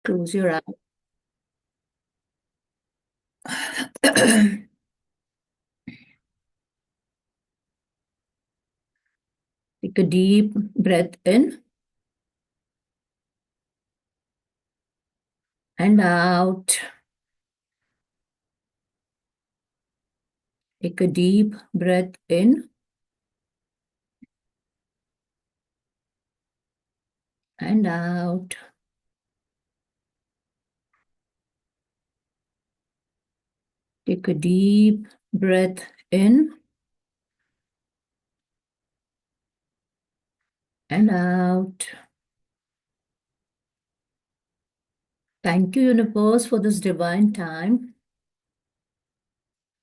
Close your eyes. Take a deep breath in and out. Take a deep breath in and out. Take a deep breath in and out. Thank you, universe, for this divine time.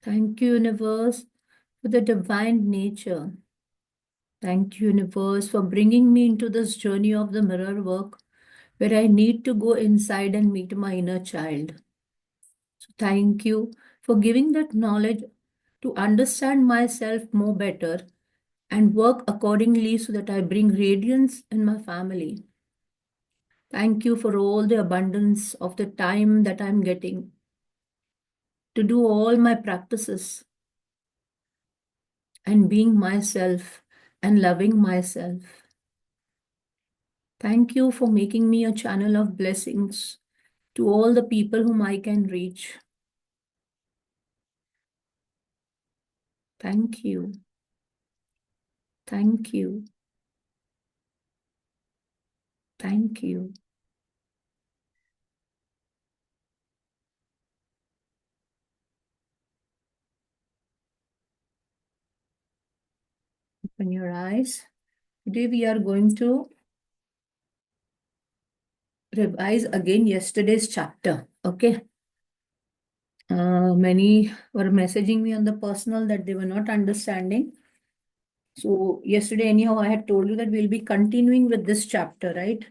Thank you, universe, for the divine nature. Thank you, universe, for bringing me into this journey of the mirror work where I need to go inside and meet my inner child. So thank you for giving that knowledge to understand myself more better and work accordingly so that I bring radiance in my family. Thank you for all the abundance of the time that I'm getting to do all my practices and being myself and loving myself. Thank you for making me a channel of blessings to all the people whom I can reach. Thank you. Thank you. Thank you. Open your eyes. Today we are going to revise again yesterday's chapter. Okay. Many were messaging me on the personal that they were not understanding. So yesterday, anyhow, I had told you that we'll be continuing with this chapter, right?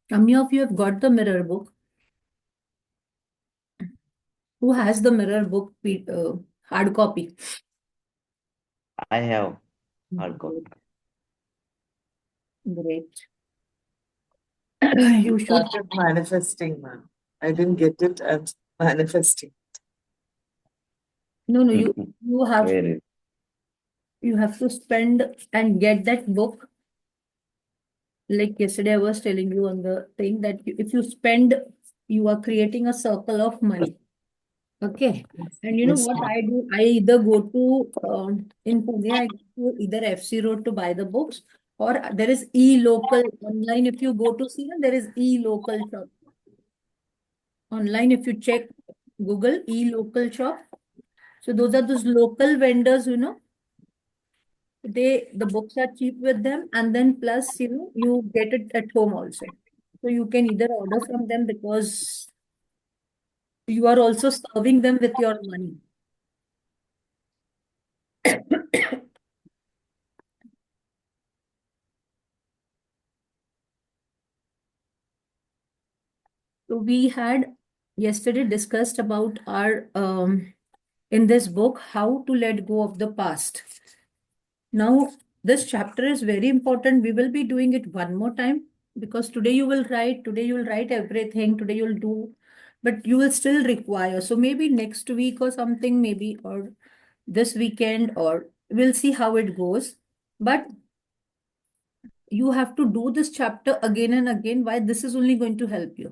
How many of you have got the mirror book? Who has the mirror book hard copy? I have hard copy. Great. You should. Started manifesting, man. I didn't get it. I'm manifesting. No, you have Very you have to spend and get that book. Like yesterday, I was telling you on the thing that if you spend, you are creating a circle of money. Okay. And you know Yes, what ma'am. I do? I either go to, in Pune, I go to either FC Road to buy the books, or there is e-local online. If you go to see them, there is e-local shop. Online, if you check Google e-local shop. So those are those local vendors, the books are cheap with them, and then plus, you get it at home also. So you can either order from them because you are also serving them with your money. So we had yesterday discussed about our in this book how to let go of the past. Now this chapter is very important. We will be doing it one more time because today you will write everything, today you'll do, but you will still require. So maybe next week or something, maybe or this weekend, or we'll see how it goes. But you have to do this chapter again and again. Why? This is only going to help you.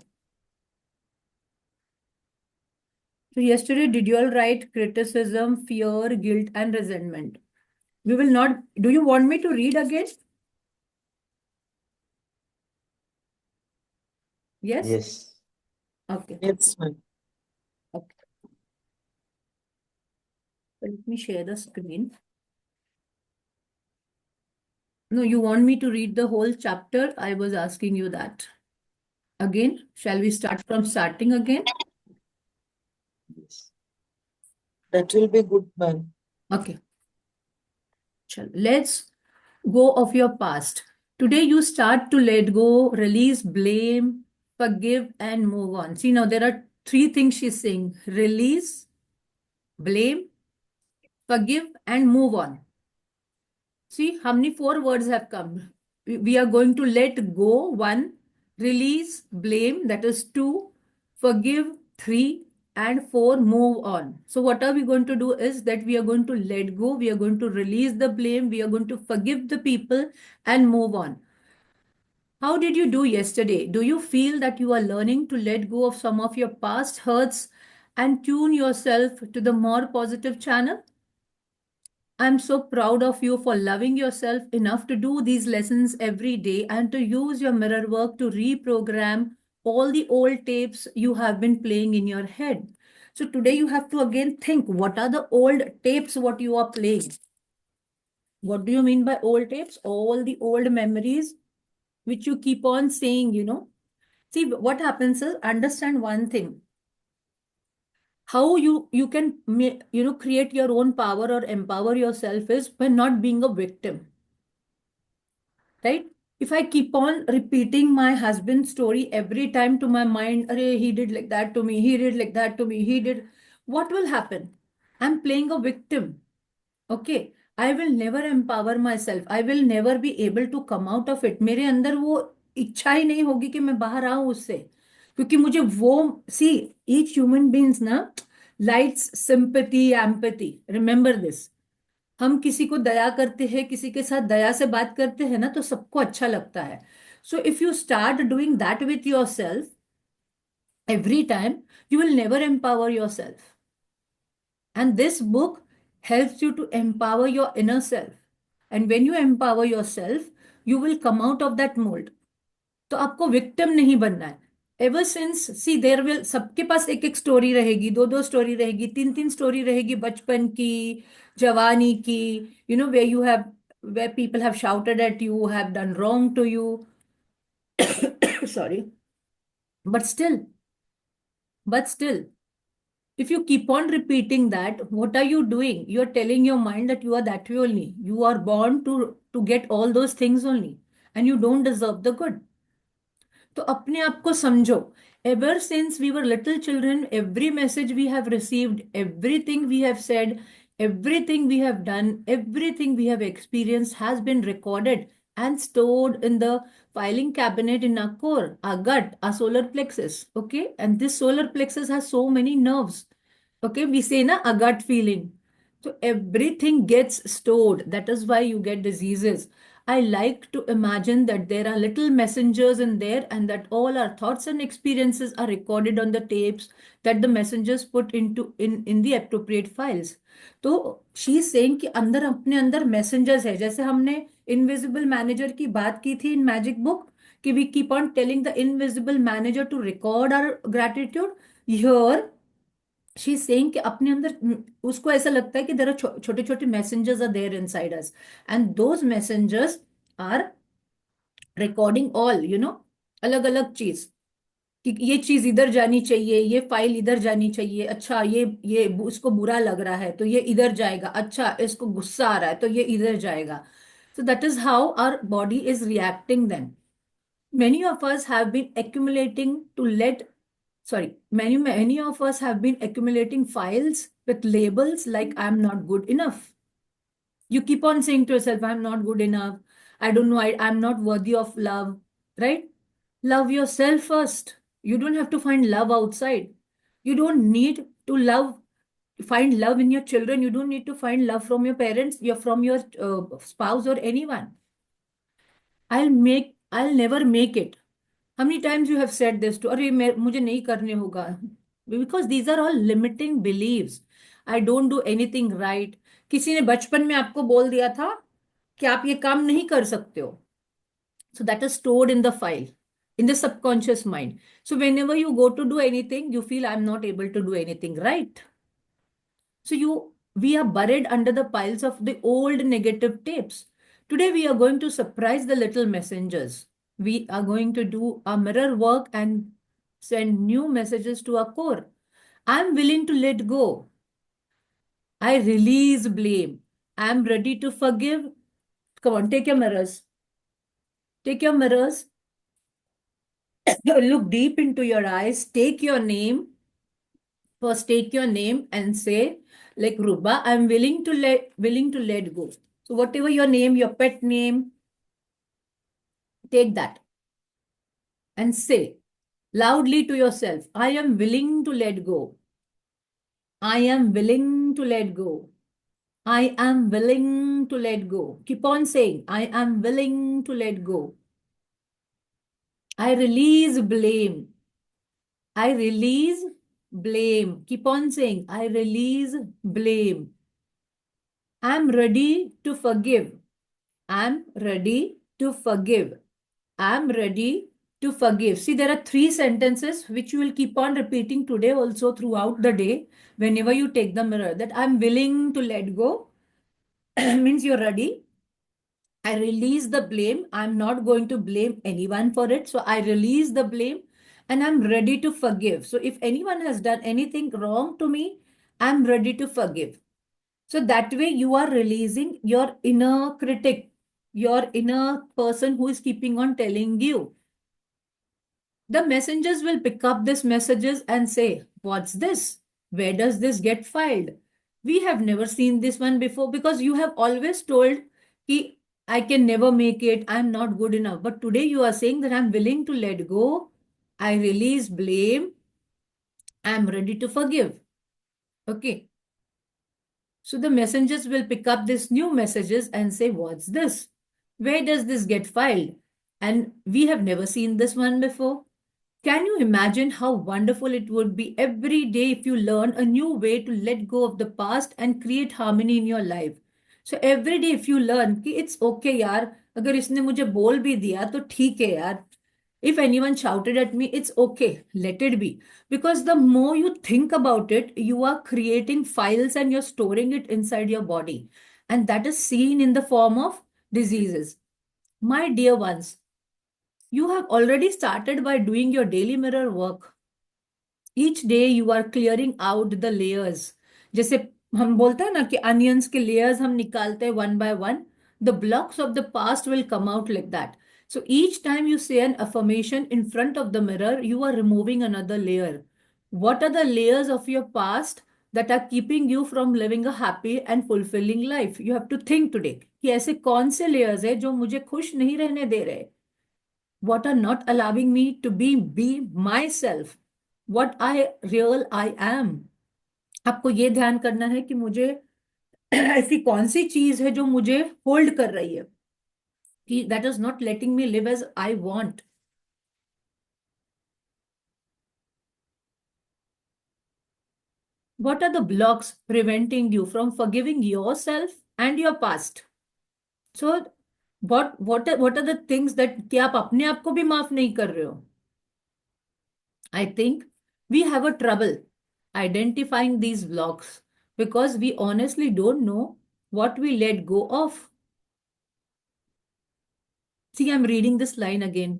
So yesterday, did you all write criticism, fear, guilt, and resentment? We will not. Do you want me to read again? Yes? yes. Okay. Yes, ma'am. Okay. So let me share the screen. No, you want me to read the whole chapter? I was asking you that. Again, shall we start from starting again? Yes. That will be good, ma'am. Okay. Let's go of your past. Today you start to let go, release blame, forgive, and move on. See, now there are three things she's saying: release, blame, forgive, and move on. See how many four words have come. we are going to let go, 1, release, blame, that is 2, forgive, 3, and 4, move on. So what are we going to do is that we are going to let go, we are going to release the blame, we are going to forgive the people and move on. How did you do yesterday? Do you feel that you are learning to let go of some of your past hurts and tune yourself to the more positive channel? I'm so proud of you for loving yourself enough to do these lessons every day and to use your mirror work to reprogram all the old tapes you have been playing in your head. So today you have to again think, what are the old tapes what you are playing? What do you mean by old tapes? All the old memories which you keep on saying, See, what happens is, understand one thing. How you can create your own power or empower yourself is by not being a victim, right? If I keep on repeating my husband's story every time to my mind, Arey, he did like that to me, he did like that to me, he did, what will happen? I'm playing a victim. Okay, I will never empower myself. I will never be able to come out of it. मेरे अंदर वो इच्छा ही नहीं होगी कि मैं बाहर आऊं उससे, क्योंकि मुझे वो सी each human beings ना likes sympathy, empathy. Remember this. हम किसी को दया करते हैं, किसी के साथ दया से बात करते हैं ना, तो सबको अच्छा लगता है. सो if you start doing that with your self every time, you will never empower yourself. And this book helps you to empower your inner self. And when you empower yourself, you will come out of that mold. तो आपको victim नहीं बनना है. Ever since see there will, सबके पास एक एक story रहेगी, दो दो स्टोरी रहेगी, तीन तीन स्टोरी रहेगी, बचपन की, जवानी की, way you have, way people have shouted at you, have done wrong to you. Sorry. But still, if you keep on repeating that, what are you doing? You're telling your mind that you are that way only. You are born to get all those things only, and you don't deserve the good. तो अपने आप को समझो. Ever since we were little children, every message we have received, everything we have said, everything we have done, everything we have experienced has been recorded and stored in the filing cabinet in our core, our gut, our solar plexus. Okay, and this solar plexus has so many nerves. Okay, we say na a gut feeling. So everything gets stored. That is why you get diseases. I like to imagine that there are little messengers in there and that all our thoughts and experiences are recorded on the tapes that the messengers put in the appropriate files. तो she is saying कि अंदर अपने अंदर messengers है. जैसे हमने invisible manager की बात की थी in magic book कि we keep on telling the invisible manager to record our gratitude. Here she is saying कि अपने अंदर उसको ऐसा लगता है कि देयर आर छोटे छोटे messengers are there inside us and those messengers are recording all अलग अलग चीज, कि ये चीज इधर जानी चाहिए, ये फाइल इधर जानी चाहिए, अच्छा ये उसको बुरा लग रहा है तो ये इधर जाएगा, अच्छा इसको गुस्सा आ रहा है तो ये इधर जाएगा. So that is how our body is reacting then. Many of us have been accumulating to let sorry many of us have been accumulating files with labels like I'm not good enough. You keep on saying to yourself, I'm not good enough, I don't know, I'm not worthy of love, right? Love yourself first. You don't have to find love outside. You don't need to find love in your children. You don't need to find love from your parents, from your spouse or anyone. I'll never make it. How many times you have said this to, अरे मुझे नहीं करने होगा, because these are all limiting beliefs. I don't do anything right. किसी ने बचपन में आपको बोल दिया था कि आप ये काम नहीं कर सकते हो. So that is stored in the file, in the subconscious mind. So whenever you go to do anything, you feel I'm not able to do anything right. So we are buried under the piles of the old negative tapes. Today we are going to surprise the little messengers. We are going to do our mirror work and send new messages to our core. I'm willing to let go. I release blame. I'm ready to forgive. Come on, take your mirrors. Take your mirrors. Look deep into your eyes. Take your name. First, take your name and say, like Ruba, I'm willing to let go. So whatever your name, your pet name, take that and say loudly to yourself, I am willing to let go. I am willing to let go. I am willing to let go. Keep on saying, I am willing to let go. I release blame. I release blame. Keep on saying, I release blame. I'm ready to forgive. I'm ready to forgive. I'm ready to forgive. See, there are 3 sentences which you will keep on repeating today also throughout the day whenever you take the mirror. That I'm willing to let go means you're ready. I release the blame. I'm not going to blame anyone for it. So I release the blame and I'm ready to forgive. So if anyone has done anything wrong to me, I'm ready to forgive. So that way you are releasing your inner critic, your inner person who is keeping on telling you. The messengers will pick up these messages and say, what's this? Where does this get filed? We have never seen this one before because you have always told कि I can never make it, I'm not good enough. But today you are saying that I'm willing to let go, I release blame, I'm ready to forgive. Okay. So the messengers will pick up these new messages and say, what's this? Where does this get filed? And we have never seen this one before. Can you imagine how wonderful it would be every day if you learn a new way to let go of the past and create harmony in your life? So every day if you learn कि it's okay यार, अगर इसने मुझे बोल भी दिया तो ठीक है यार. If anyone shouted at me, it's okay, let it be. Because the more you think about it, you are creating files and you're storing it inside your body. And that is seen in the form of diseases. My dear ones, you have already started by doing your daily mirror work. Each day you are clearing out the layers. जैसे हम बोलते हैं ना कि onions के layers हम निकालते हैं one by one. The blocks of the past will come out like that. So each time you say an affirmation in front of the mirror, you are removing another layer. What are the layers of your past that are keeping you from living a happy and fulfilling life? You have to think today कि ऐसे कौन से layers है जो मुझे खुश नहीं रहने दे रहे. What are not allowing me to be myself, what I am. आपको ये ध्यान करना है कि मुझे ऐसी कौन सी चीज है जो मुझे होल्ड कर रही है कि that is not letting me live as I want. What are the blocks preventing you from forgiving yourself and your past? So what are the things that कि आप अपने आप को भी माफ नहीं कर रहे हो? I think we have a trouble identifying these blocks because we honestly don't know what we let go of. See, I'm reading this line again.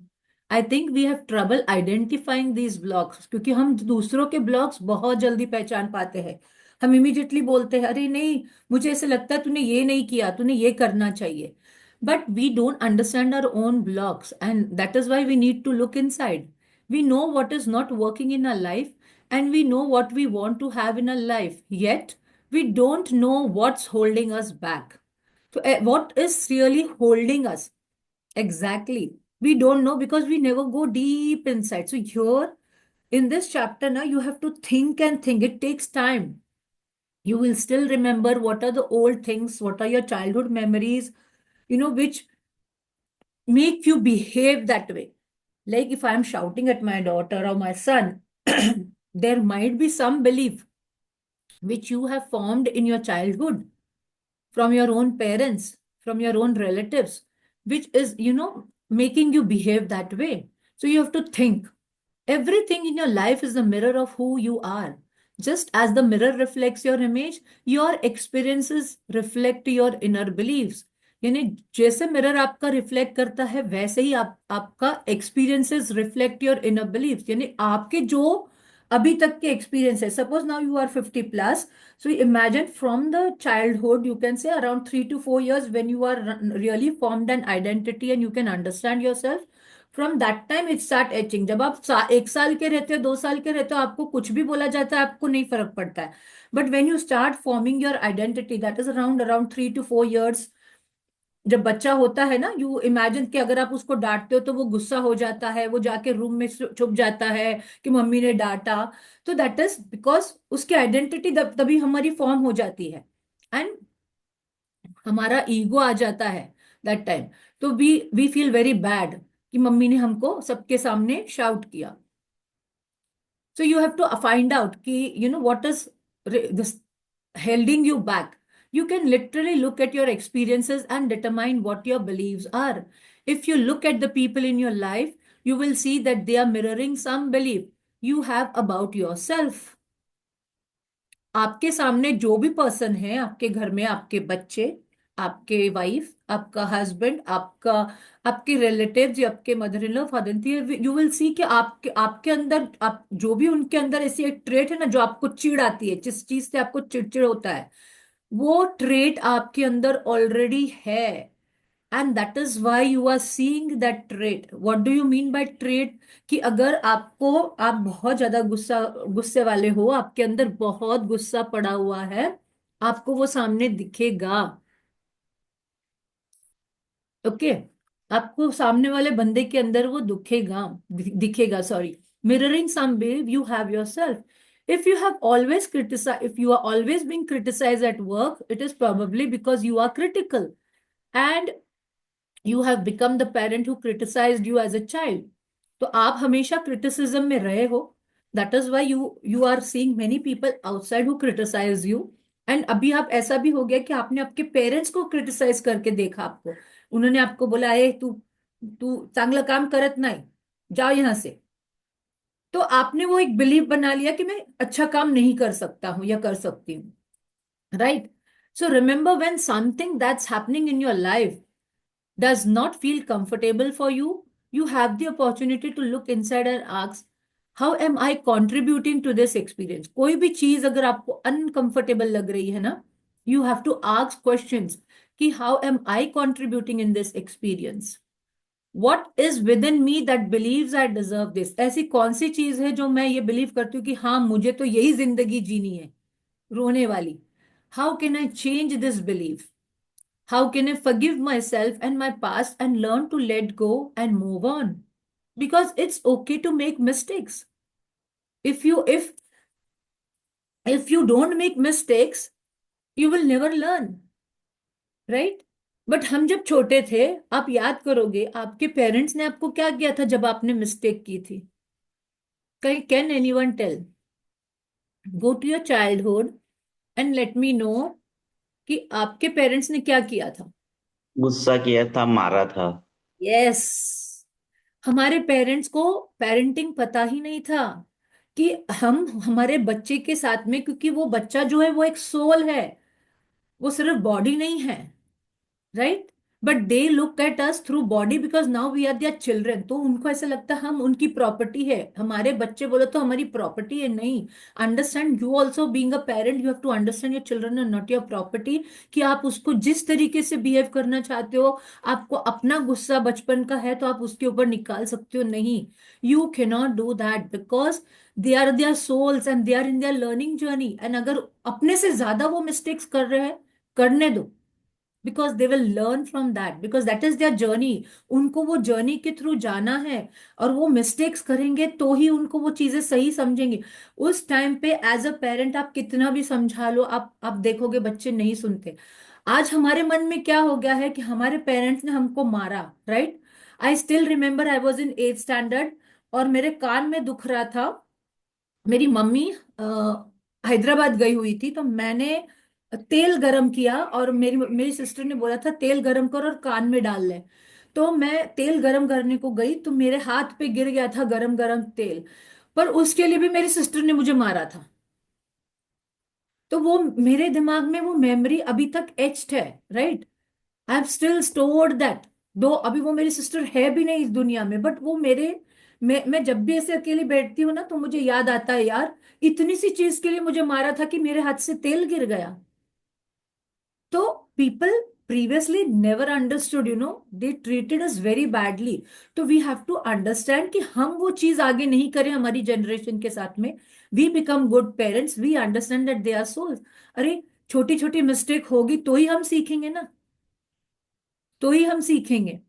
I think we have trouble identifying these blocks क्योंकि हम दूसरों के blocks बहुत जल्दी पहचान पाते हैं. हम immediately बोलते हैं अरे नहीं मुझे ऐसे लगता है तूने ये नहीं किया तूने ये करना चाहिए. But we don't understand our own blocks and that is why we need to look inside. We know what is not working in our life and we know what we want to have in our life. Yet we don't know what's holding us back. So what is really holding us? Exactly. We don't know because we never go deep inside. So here in this chapter now you have to think and think. It takes time. You will still remember what are the old things, what are your childhood memories, which make you behave that way. Like if I'm shouting at my daughter or my son, there might be some belief which you have formed in your childhood from your own parents, from your own relatives, which is, making you behave that way. So you have to think. Everything in your life is a mirror of who you are. Just as the mirror reflects your image, your experiences reflect your inner beliefs. यानी जैसे mirror आपका reflect करता है वैसे ही आपका experiences reflect your inner believes. यानी आपके जो अभी तक के एक्सपीरियंस है. Suppose now you are 50 plus. So imagine from the childhood, you can say around 3 to 4 years when you are really formed an identity and you can understand yourself. From that time it start etching. जब आप 1 साल के रहते हो 2 साल के रहते हो आपको कुछ भी बोला जाता है आपको नहीं फर्क पड़ता है. But when you start forming your identity, that is around 3 to 4 years, जब बच्चा होता है ना, यू इमेजिन कि अगर आप उसको डांटते हो तो वो गुस्सा हो जाता है, वो जाके रूम में छुप जाता है कि मम्मी ने डांटा। तो दैट इज बिकॉज उसकी आइडेंटिटी तभी हमारी फॉर्म हो जाती है, एंड हमारा ईगो आ जाता है दैट टाइम। तो वी फील वेरी बैड कि मम्मी ने हमको सबके सामने शाउट किया। So you have to find out कि what is this holding you back. You can literally look at your experiences and determine what your beliefs are. If you look at the people in your life, you will see that they are mirroring some belief you have about yourself. आपके सामने जो भी person है, आपके घर में आपके बच्चे, आपके वाइफ, आपका हस्बैंड, आपका आपके रिलेटिव्स या आपके mother in law, father in, you will see कि आपके आपके अंदर, आप जो भी उनके अंदर ऐसी एक ट्रेट है ना जो आपको चिढ़ आती है, जिस चीज से आपको चिड़चिड़ होता है, वो ट्रेट आपके अंदर ऑलरेडी है। And that is why you are seeing that trait. What do you mean by trait? कि अगर आपको, आप बहुत ज्यादा गुस्से वाले हो, आपके अंदर बहुत गुस्सा पड़ा हुआ है, आपको वो सामने दिखेगा। ओके, आपको सामने वाले बंदे के अंदर वो दिखेगा, sorry. Mirroring some believe you have yourself. If you have always criticize, if you are always being criticized at work, it is probably because you are critical, and you have become the parent who criticized you as a child. तो आप हमेशा criticism में रहे हो, that is why you are seeing many people outside who criticize you. And अभी आप, ऐसा भी हो गया कि आपने आपके पेरेंट्स को क्रिटिसाइज करके देखा, आपको उन्होंने आपको बोला, ए तू तू चांगलं काम करत नाही, जाओ यहां से। तो आपने वो एक बिलीव बना लिया कि मैं अच्छा काम नहीं कर सकता हूं या कर सकती हूँ, right? So remember, when something that's happening in your life does not feel comfortable for you, you have the opportunity to look inside and ask, how am I contributing to this experience? कोई भी चीज अगर आपको uncomfortable लग रही है ना, you have to ask questions कि how am I contributing in this experience? What is within me that believes I deserve this? ऐसी कौन सी चीज है जो मैं ये बिलीव करती हूँ कि हाँ, मुझे तो यही जिंदगी जीनी है, रोने वाली। How can I change this belief? How can I forgive myself and my past and learn to let go and move on? Because it's okay to make mistakes. If you don't make mistakes, you will never learn, right? But हम जब छोटे थे, आप याद करोगे आपके parents ने आपको क्या किया था जब आपने मिस्टेक की थी? Can anyone tell? Go to your childhood and let me know कि आपके पेरेंट्स ने क्या किया था। गुस्सा किया था, मारा था। यस, हमारे पेरेंट्स को पेरेंटिंग पता ही नहीं था कि हम हमारे बच्चे के साथ में, क्योंकि वो बच्चा जो है वो एक सोल है, वो सिर्फ बॉडी नहीं है, right? But they look at us through body because now we are their children. तो उनको ऐसा लगता है हम उनकी प्रॉपर्टी है, हमारे बच्चे बोलो तो हमारी प्रॉपर्टी है। नहीं, understand, you also being a parent, you have to understand your children are not your property. कि आप उसको जिस तरीके से बिहेव करना चाहते हो, आपको अपना गुस्सा बचपन का है तो आप उसके ऊपर निकाल सकते हो, नहीं, you can not do that because they are their souls and they are in their learning journey. एंड अगर अपने से ज्यादा वो मिस्टेक्स कर रहे हैं, करने दो, because they will learn from that, because that is their journey. उनको वो जर्नी के थ्रू जाना है, और वो मिस्टेक्स करेंगे तो ही उनको वो चीजें सही समझेंगे। उस टाइम पे एज अ पेरेंट आप कितना भी समझा लो, आप देखोगे बच्चे नहीं सुनते। आज हमारे मन में क्या हो गया है कि हमारे पेरेंट्स ने हमको मारा, right? I still remember, I was in 8th standard और मेरे कान में दुख रहा था। मेरी मम्मी हैदराबाद गई हुई थी, तो मैंने तेल गरम किया और मेरी मेरी सिस्टर ने बोला था तेल गरम कर और कान में डाल ले। तो मैं तेल गरम करने को गई तो मेरे हाथ पे गिर गया था गरम गरम तेल, पर उसके लिए भी मेरी सिस्टर ने मुझे मारा था। तो वो मेरे दिमाग में वो मेमोरी अभी तक एच्ड है, right? I have still stored that. दो अभी वो मेरी सिस्टर है भी नहीं इस दुनिया में, बट वो मेरे, मैं जब भी ऐसे अकेली बैठती हूँ ना तो मुझे याद आता है, यार इतनी सी चीज के लिए मुझे मारा था कि मेरे हाथ से तेल गिर गया। तो people previously never understood, they treated us very badly. तो we have to understand कि हम वो चीज आगे नहीं करें हमारी जनरेशन के साथ में। we become good parents, we understand that they are souls। अरे छोटी छोटी मिस्टेक होगी तो ही हम सीखेंगे ना। तो ही हम सीखेंगे.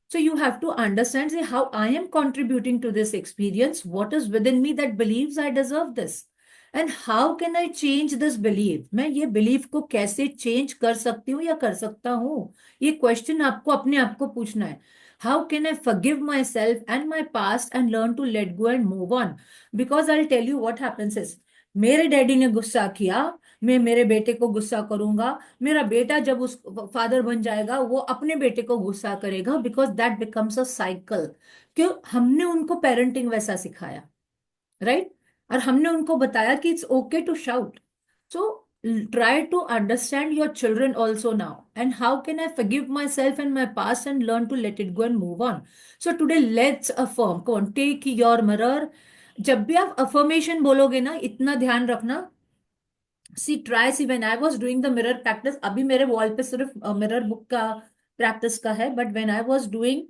So you have to understand, say, how I am contributing to this experience, what is within me that believes I deserve this, and how can I change this belief. मैं ये belief को कैसे change कर सकती हूँ या कर सकता हूँ, ये question आपको अपने आप को पूछना है. How can I forgive myself and my past and learn to let go and move on? Because I'll tell you what happens is, मेरे डैडी ने गुस्सा किया, मैं मेरे बेटे को गुस्सा करूंगा, मेरा बेटा जब उस फादर बन जाएगा वो अपने बेटे को गुस्सा करेगा, because that becomes a cycle. क्यों? हमने उनको पेरेंटिंग वैसा सिखाया, राइट? और हमने उनको बताया कि it's okay to shout. So try to understand your children also now, and how can I forgive myself and my past and learn to let it go and move on. So today let's affirm. Come on, take your mirror. जब भी आप affirmation बोलोगे ना, इतना ध्यान रखना. See try, see when I was doing the mirror practice, अभी मेरे वॉल पे सिर्फ मिरर बुक का प्रैक्टिस का है, but when I was doing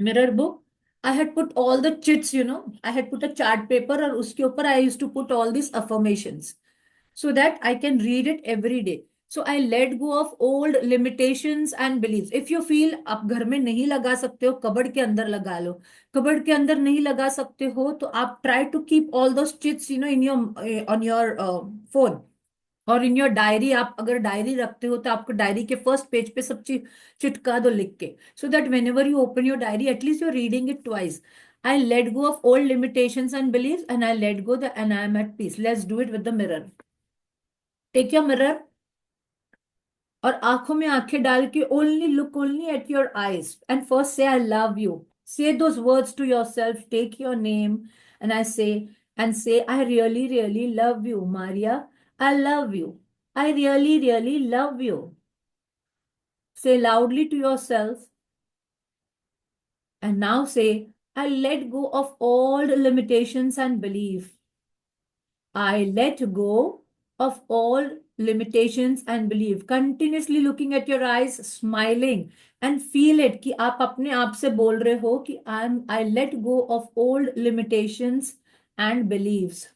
mirror book, I had put all the chits, I had put a chart paper, और उसके ऊपर I used to put all this affirmations so that I can read it every day. So I let go of old limitations and beliefs. If you feel आप घर में नहीं लगा सकते हो, कबर्ड के अंदर लगा लो. कबर्ड के अंदर नहीं लगा सकते हो तो आप try to keep all those chits, in your on your phone और इन योर डायरी. आप अगर डायरी रखते हो तो आपको डायरी के फर्स्ट पेज पे सब चीज चिटका दो लिख के, so that whenever you open your diary at least you're reading it twice. I let go of old limitations and beliefs, and I let go and I am at peace. Let's do it with the mirror. Take your mirror और आंखों में आंखें डाल के only look only at your eyes and first से I love you. Say those words to yourself. Take your name and say, I really, really love you, Maria. I love you. I really, really love you. Say loudly to yourself. And now say, I let go of all limitations and belief. I let go of all limitations and belief. Continuously looking at your eyes, smiling, and feel it कि आप अपने आप से बोल रहे हो कि I let go of old limitations and beliefs.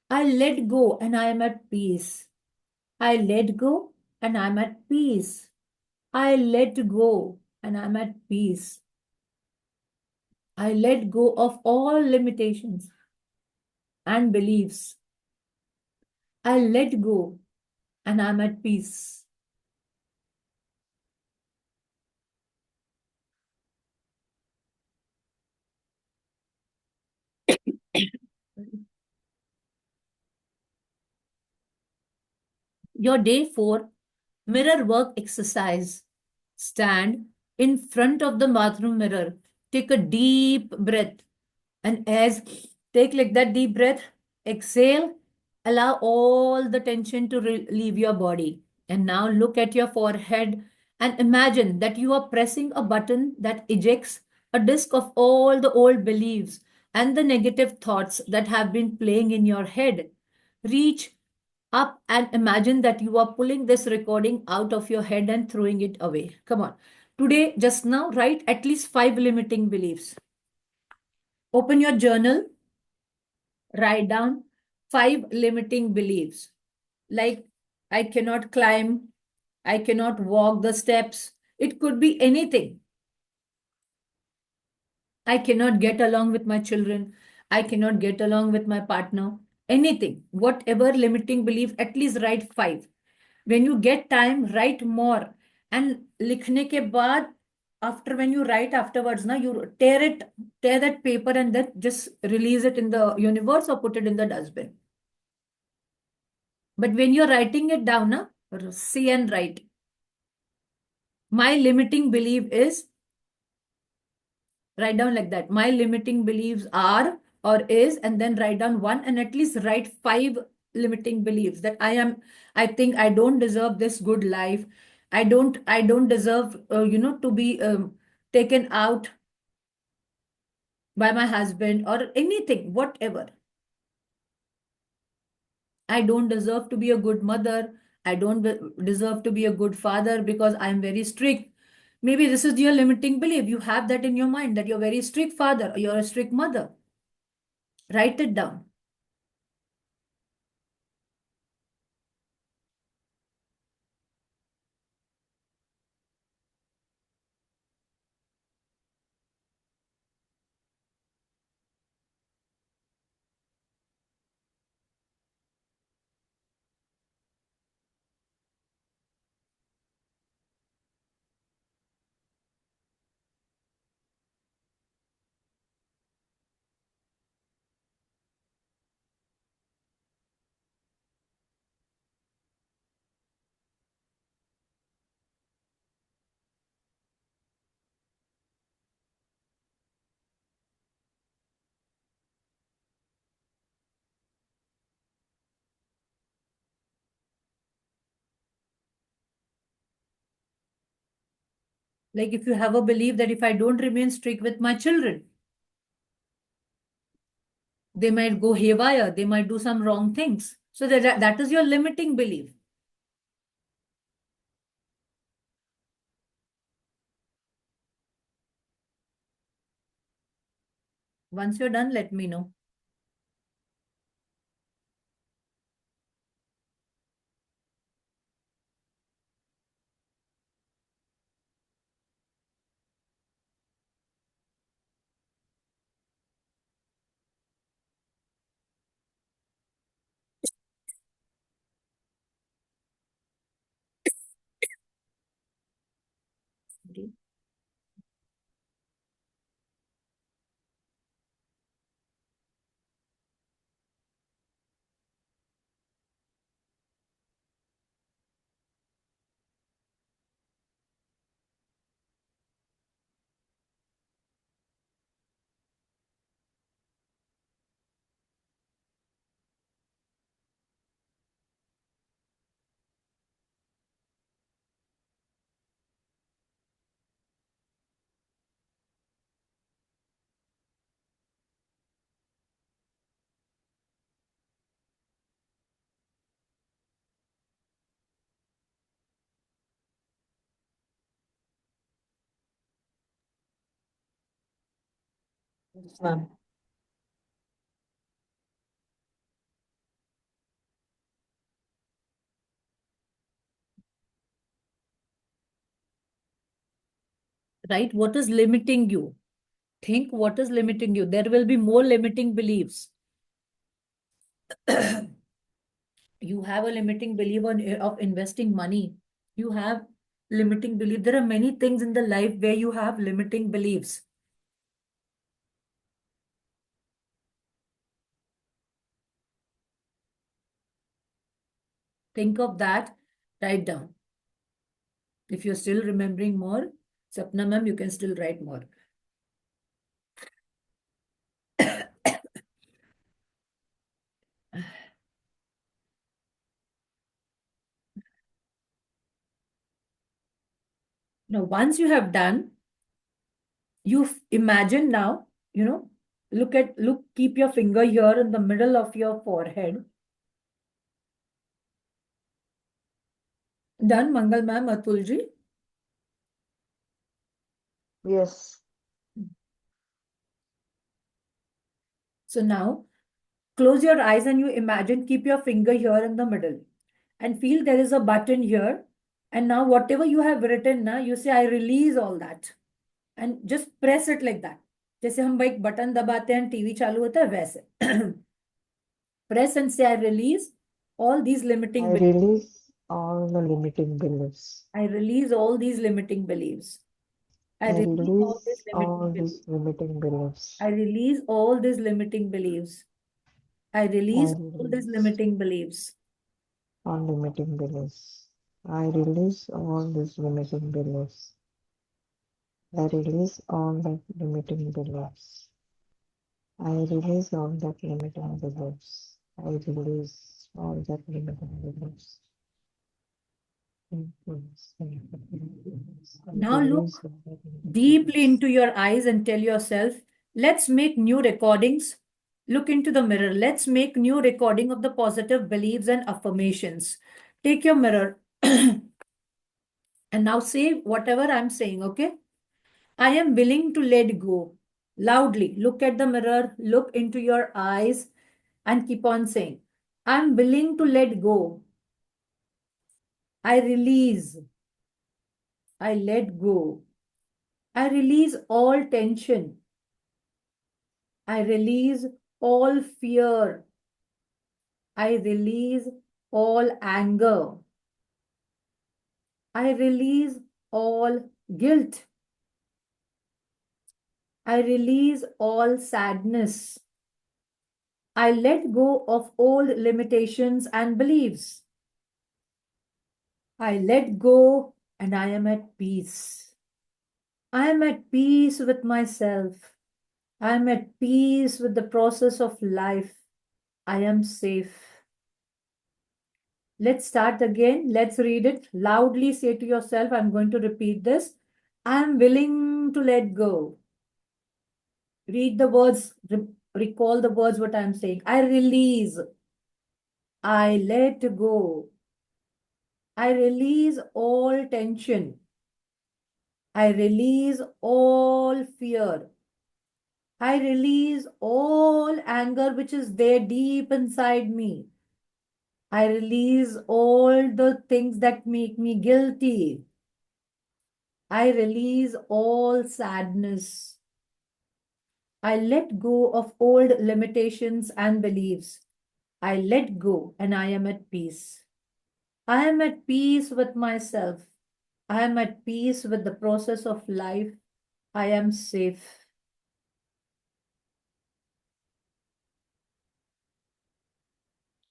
I let go and I am at peace. I let go and I'm at peace. I let go and I'm at peace. I let go of all limitations and beliefs. I let go and I'm at peace. Your day 4 mirror work exercise. Stand in front of the bathroom mirror. Take a deep breath. And as take like that deep breath, exhale, allow all the tension to leave your body. And now look at your forehead and imagine that you are pressing a button that ejects a disk of all the old beliefs and the negative thoughts that have been playing in your head. Reach up and imagine that you are pulling this recording out of your head and throwing it away. Come on. Today, just now, write at least 5 limiting beliefs. Open your journal, write down 5 limiting beliefs. Like, I cannot climb, I cannot walk the steps. It could be anything. I cannot get along with my children. I cannot get along with my partner. Anything, whatever limiting belief, at least write 5. When you get time, write more. And लिखने के बाद, after when you write afterwards, na, you tear that paper and then just release it in the universe or put it in the dustbin. But when you're writing it down, na, see and write. My limiting belief is, write down like that. My limiting beliefs are or is, and then write down one, and at least write 5 limiting beliefs that I think I don't deserve this good life. I don't deserve, to be taken out by my husband or anything, whatever. I don't deserve to be a good mother. I don't deserve to be a good father because I'm very strict. Maybe this is your limiting belief. You have that in your mind that you're a very strict father or you're a strict mother. Write it down. Like if you have a belief that if I don't remain strict with my children, they might go haywire, they might do some wrong things. So that is your limiting belief. Once you're done, let me know. Okay. Yes, ma'am. Right? What is limiting you? Think what is limiting you. There will be more limiting beliefs. You have a limiting belief of investing money. You have limiting belief. There are many things in the life where you have limiting beliefs. Think of that, write down. If you're still remembering more, Sapna ma'am, you can still write more. Now, once you have done, you imagine now, keep your finger here in the middle of your forehead. Done, Mangal ma'am, Atul ji? Yes. So now, close your eyes and you imagine, keep your finger here in the middle and feel there is a button here. And now whatever you have written, now you say, I release all that. And just press it like that. जैसे हम एक button दबाते हैं TV चालू होता है वैसे. Press and say, I release all these limiting I beliefs. release all the limiting beliefs. I release all these limiting beliefs. I I release all these release limiting all beliefs. these limiting beliefs. I release all these limiting beliefs. I I release all these release limiting beliefs. all limiting beliefs. I release all these limiting beliefs. I release all the limiting beliefs. I release all that limiting beliefs. I release all that limiting beliefs. Now look deeply into your eyes and tell yourself, let's make new recordings. Look into the mirror. Let's make new recording of the positive beliefs and affirmations. Take your mirror and now say whatever I'm saying, okay? I am willing to let go. Loudly, look at the mirror, look into your eyes and keep on saying, I'm willing to let go. I release. I let go. I release all tension. I release all fear. I release all anger. I release all guilt. I release all sadness. I let go of old limitations and beliefs. I let go and I am at peace. I am at peace with myself. I am at peace with the process of life. I am safe. Let's start again. Let's read it. Loudly say to yourself, I'm going to repeat this. I'm willing to let go. Read the words, recall the words what I'm saying. I release. I let go. I release all tension. I release all fear. I release all anger which is there deep inside me. I release all the things that make me guilty. I release all sadness. I let go of old limitations and beliefs. I let go and I am at peace. I am at peace with myself. I am at peace with the process of life. I am safe.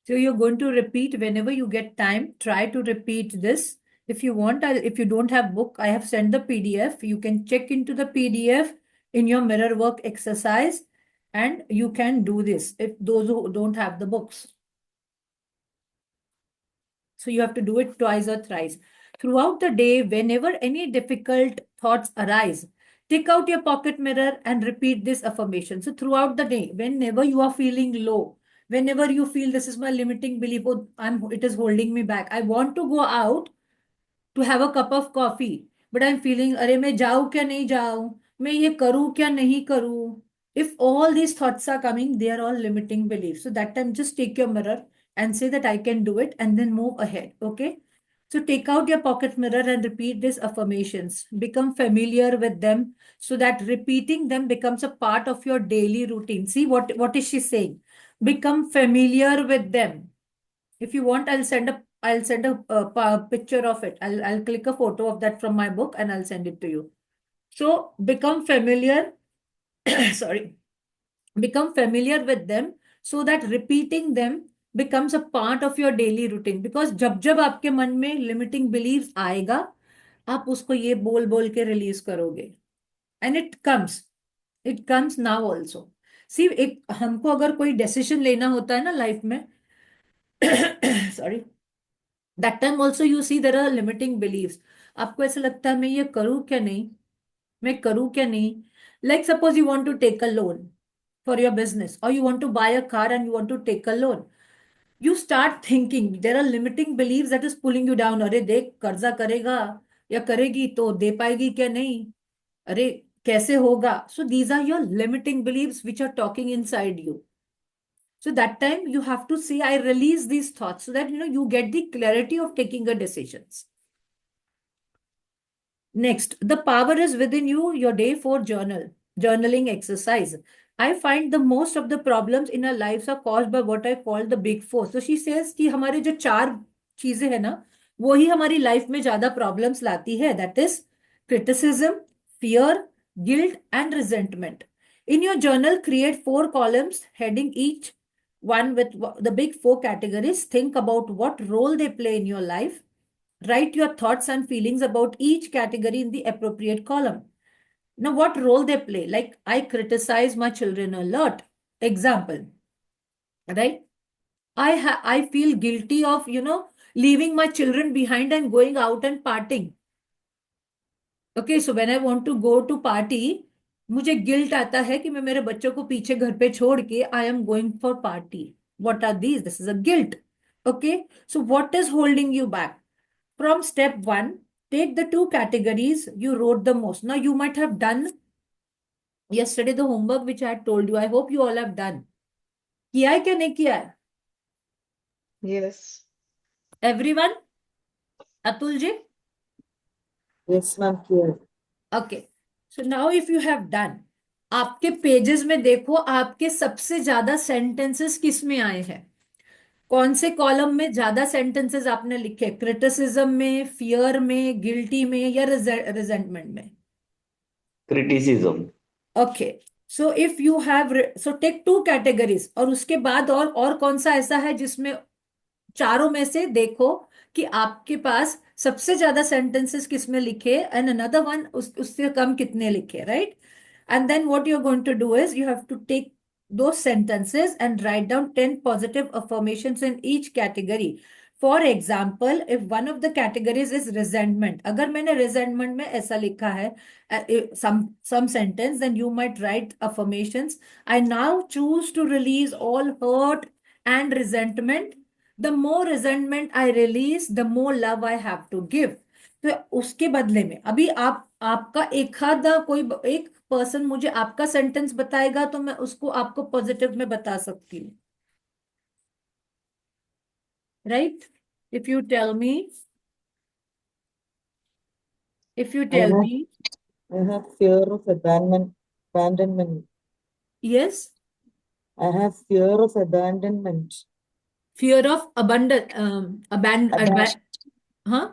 So you're going to repeat whenever you get time. Try to repeat this. If you want, if you don't have book, I have sent the PDF. You can check into the PDF in your mirror work exercise, and you can do this if those who don't have the books. So you have to do it twice or thrice. Throughout the day, whenever any difficult thoughts arise, take out your pocket mirror and repeat this affirmation. So throughout the day, whenever you are feeling low, whenever you feel this is my limiting belief, oh, it is holding me back. I want to go out to have a cup of coffee, but I'm feeling, अरे मैं जाऊँ क्या नहीं जाऊँ, मैं ये करूँ क्या नहीं करूँ. If all these thoughts are coming, they are all limiting beliefs. So that time, just take your mirror and say that I can do it, and then move ahead. Okay. So take out your pocket mirror and repeat these affirmations. Become familiar with them so that repeating them becomes a part of your daily routine. See what is she saying? Become familiar with them. If you want, I'll send a picture of it. I'll click a photo of that from my book and I'll send it to you. So become familiar. Sorry. Become familiar with them so that repeating them becomes a part of your daily routine. Because जब जब आपके मन में limiting beliefs आएगा, आप उसको ये बोल बोल के release करोगे. And it comes now also. See, एक हमको अगर कोई decision लेना होता है ना life में, sorry, that time also you see there are limiting beliefs. आपको ऐसा लगता है मैं ये करूं क्या नहीं, मैं करूं क्या नहीं. Like suppose you want to take a loan for your business, or you want to buy a car and you want to take a loan. You start thinking there are limiting beliefs that is pulling you down. अरे देख कर्जा करेगा या करेगी तो दे पाएगी क्या नहीं, अरे कैसे होगा. So these are your limiting beliefs which are talking inside you. So that time you have to say, I release these thoughts so that you get the clarity of taking a decisions. Next, the power is within you, your day 4 journaling exercise. I find the most of the problems in our lives are caused by what I call the big four. So she says कि हमारे जो 4 चीजें है ना, वो ही हमारी life में ज्यादा प्रॉब्लम्स लाती है. That is criticism, fear, guilt and resentment. In your journal, create 4 columns heading each one with the big 4 categories. Think about what role they play in your life. Write your thoughts and feelings about each category in the appropriate column. Now, what role they play? Like, I criticize my children a lot. Example, right? I feel guilty of, leaving my children behind and going out and partying. Okay, so when I want to go to party, मुझे guilt आता है कि मैं मेरे बच्चों को पीछे घर पे छोड़ के I am going for party. What are these? This is a guilt. Okay, so what is holding you back? From step 1, take the 2 categories you wrote the most. Now you might have done yesterday the homework which I had told you. I hope you all have done. किया है क्या नहीं किया है? Yes. Everyone? Atul ji? Yes, ma'am, clear. Okay. So now if you have done, आपके pages में देखो आपके सबसे ज्यादा सेंटेंसेस किस में आए हैं. कौन से कॉलम में ज्यादा सेंटेंसेस आपने लिखे? क्रिटिसिज्म में, फियर में, गिल्टी में या रिजेंटमेंट में? criticism, okay. So if you have so take 2 categories. और उसके बाद और कौन सा ऐसा है जिसमें चारों में से देखो कि आपके पास सबसे ज्यादा सेंटेंसेस किसमें लिखे एंड अनदर वन उससे कम कितने लिखे, right? And then what you are going to do is you have to take those sentences and write down 10 positive affirmations in each category. For example if one of the categories is resentment, अगर मैंने resentment में ऐसा लिखा है some sentence, then you might write affirmations. I now choose to release all hurt and resentment. The more resentment I release, the more love I have to give. तो उसके बदले में अभी आपका एक आधा कोई एक पर्सन मुझे आपका सेंटेंस बताएगा तो मैं उसको आपको पॉजिटिव में बता सकती हूँ, right? If you tell me, if you I tell have, me, I have fear of abandonment. yes, I have fear of abandonment. fear of Aban- huh?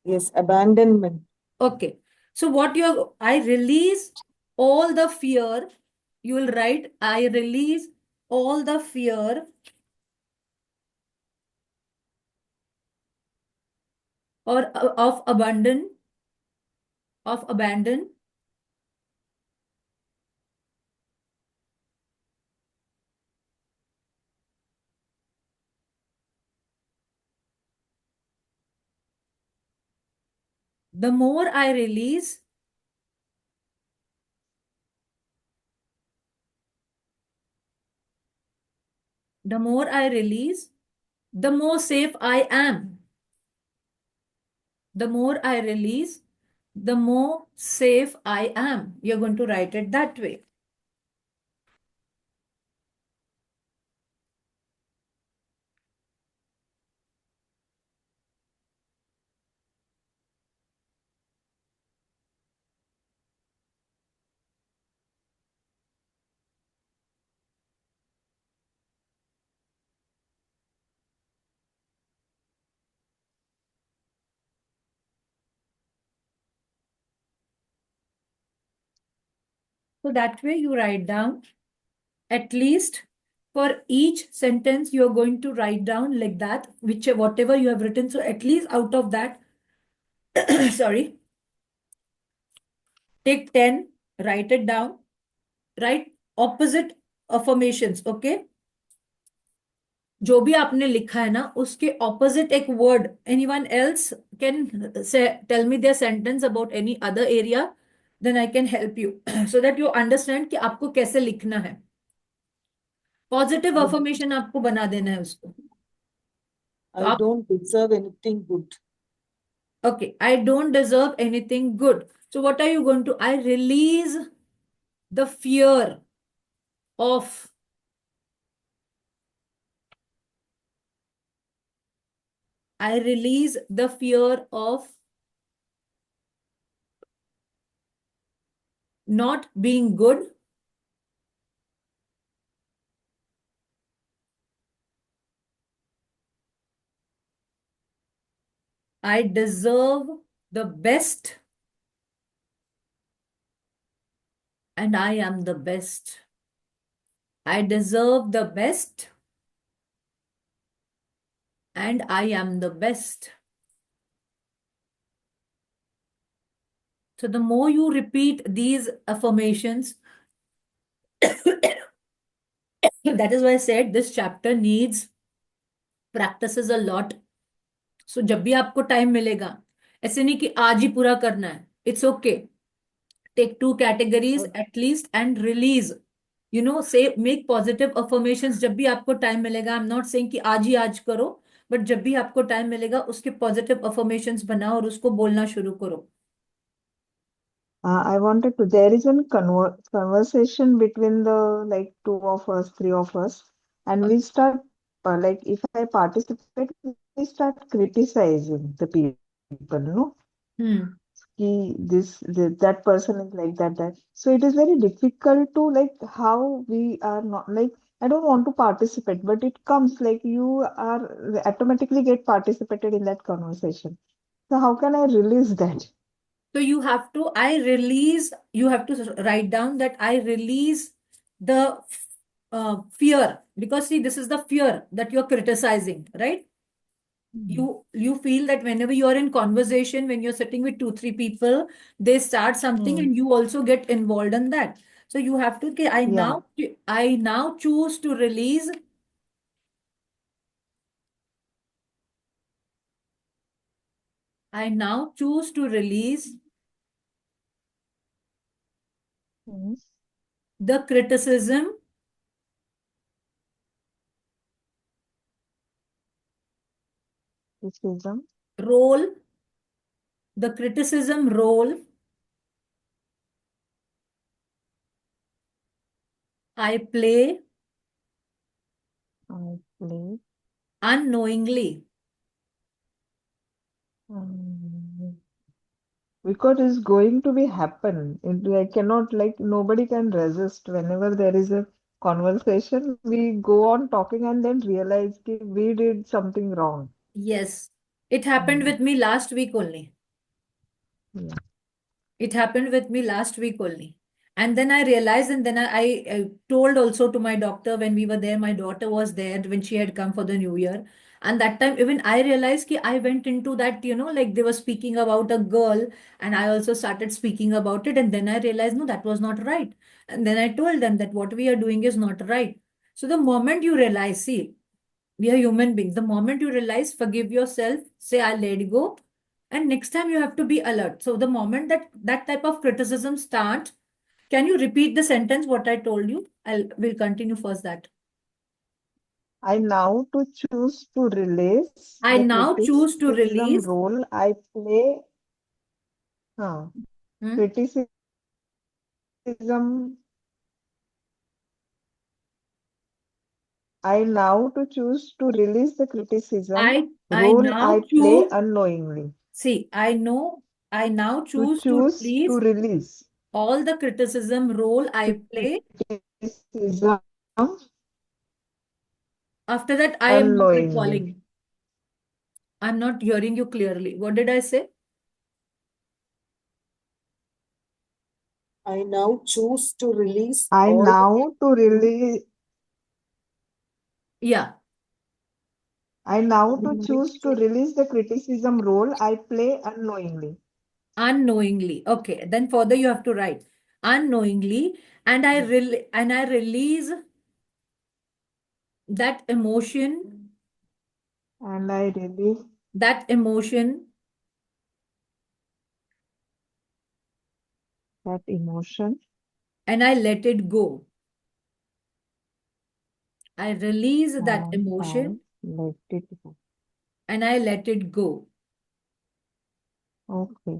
yes, abandonment. Okay. So what I release all the fear. You will write, I release all the fear or of abandon. The more I release, the more I release, the more safe I am. The more I release, the more safe I am. You're going to write it that way. So that way you write down at least for each sentence you're going to write down like that, whatever you have written. So at least out of that, sorry, take 10, write it down, write opposite affirmations, okay? जो भी आपने लिखा है ना उसके opposite एक word. Anyone else can tell me their sentence about any other area, then I can help you so that you understand कि आपको कैसे लिखना है. पॉजिटिव I, अफर्मेशन आपको बना देना है उसको. तो I आप don't deserve anything good. okay, I don't deserve anything good. So what are you going to? I release the fear of I release the fear of not being good. I deserve the best and I am the best. I deserve the best and I am the best. So the more you repeat these affirmations, that is why I said this chapter needs practices a lot. So जब भी आपको time मिलेगा, ऐसे नहीं कि आज ही पूरा करना है. It's okay. Take 2 categories at least and release. Say make positive affirmations जब भी आपको टाइम मिलेगा. I'm not saying कि आज करो, but जब भी आपको टाइम मिलेगा उसके positive affirmations बनाओ और उसको बोलना शुरू करो. I wanted to, there is a conversation between the like 2 of us, 3 of us, and we start like if I participate, we start criticizing the people, no? Hmm. That person is like that. So it is very difficult to like how we are not like I don't want to participate, but it comes like you are automatically get participated in that conversation. So how can I release that? So you have to write down that I release the fear, because see, this is the fear that you're criticizing, right? You feel that whenever you're in conversation, when you're sitting with 2 3 people, they start something and you also get involved in that. So you have to, okay, Yeah. I now choose to release I now choose to release Hmm. the criticism Criticism. role, the criticism role I play I play. unknowingly. Because it's going to be happen. I cannot, like, nobody can resist. Whenever there is a conversation, we go on talking and then realize that we did something wrong. Yes, it happened Mm. with me last week only. Yeah. It happened with me last week only. And then I realized, and then I told also to my doctor when we were there, my daughter was there when she had come for the New Year. And that time, even I realized that I went into that, like they were speaking about a girl, and I also started speaking about it. And then I realized, no, that was not right. And then I told them that what we are doing is not right. So the moment you realize, see, we are human beings. The moment you realize, forgive yourself, say, I let go. And next time you have to be alert. So the moment that that type of criticism starts, can you repeat the sentence what I told you? We'll continue first that. I now to choose to release I the now choose to criticism release. role I play. Hmm? Criticism. I now to choose to release the criticism I role now I play choose. unknowingly. See, I know. I now To choose to choose to release release all the criticism role I play. criticism After that, I am not unknowingly. recalling. I'm not hearing you clearly. What did I say? I now choose to release I all now to release. Yeah. I now to the choose to release the criticism role I play unknowingly. Unknowingly. Okay. Then further you have to write unknowingly, and I release that emotion, And I release that emotion, that emotion and I let it go. I release that and I emotion let it go. and I let it go. Okay.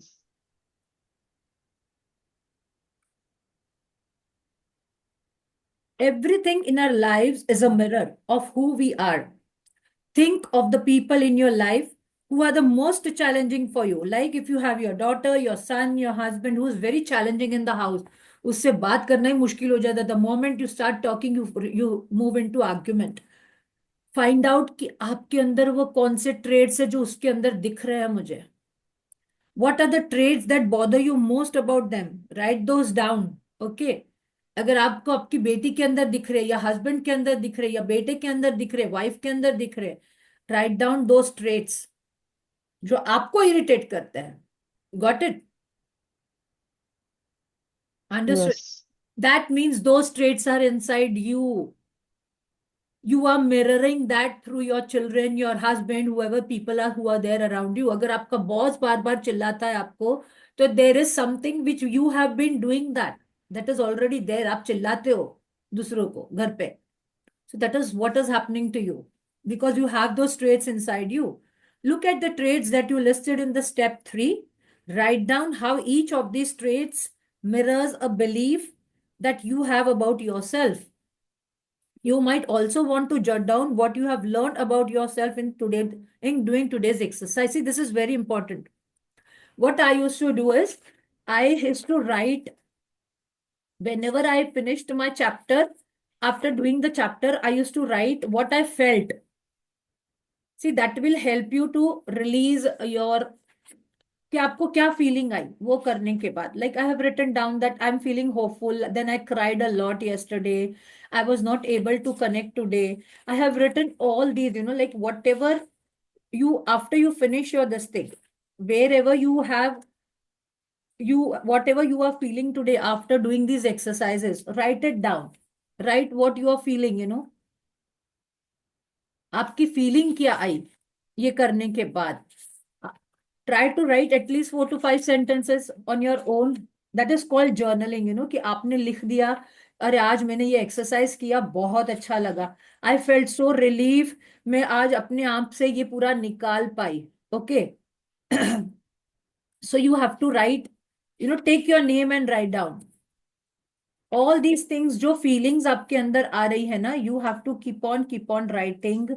Everything in our lives is a mirror of who we are. Think of the people in your life who are the most challenging for you. Like if you have your daughter, your son, your husband who is very challenging in the house, उससे बात करना ही मुश्किल हो जाता है. The moment you start talking, you move into argument. Find out कि आपके अंदर वो कौन से traits है जो उसके अंदर दिख रहे हैं मुझे. What are the traits that bother you most about them? Write those down. Okay. अगर आपको आपकी बेटी के अंदर दिख रहे, या हस्बैंड के अंदर दिख रहे, या बेटे के अंदर दिख रहे, वाइफ के अंदर दिख रहे, राइट डाउन दोज ट्रेट्स जो आपको इरिटेट करते हैं. Got it? Understood? Yes. That means those traits are inside you. You are mirroring that through your children, your husband, whoever people are who are there around you. अगर आपका boss बार बार चिल्लाता है आपको, तो there is something which you have been doing that is already there. आप चिल्लाते हो दूसरों को घर पे. So that is what is happening to you because you have those traits inside you. Look at the traits that you listed in the step 3. Write down how each of these traits mirrors a belief that you have about yourself. You might also want to jot down what you have learned about yourself in doing today's exercise. See, this is very important. What I used to do is I used to write whenever I finished my chapter. After doing the chapter, I used to write what I felt. See, that will help you to release your कि आपको क्या feeling आई वो करने के बाद. Like I have written down that I'm feeling hopeful, then I cried a lot yesterday, I was not able to connect today. I have written all these, like whatever you, after you finish your this thing, wherever you have, whatever you are feeling today after doing these exercises, write it down. Write what you are feeling. आपकी feeling क्या आई ये करने के बाद. try to write at least 4 to 5 sentences on your own. That is called journaling, कि आपने लिख दिया, अरे आज मैंने ये एक्सरसाइज किया, बहुत अच्छा लगा, आई फेल्ट सो रिलीफ, मैं आज अपने आप से ये पूरा निकाल पाई. Okay. So you have to write, take your name and write down all these things. जो feelings आपके अंदर आ रही है ना, you have to keep on writing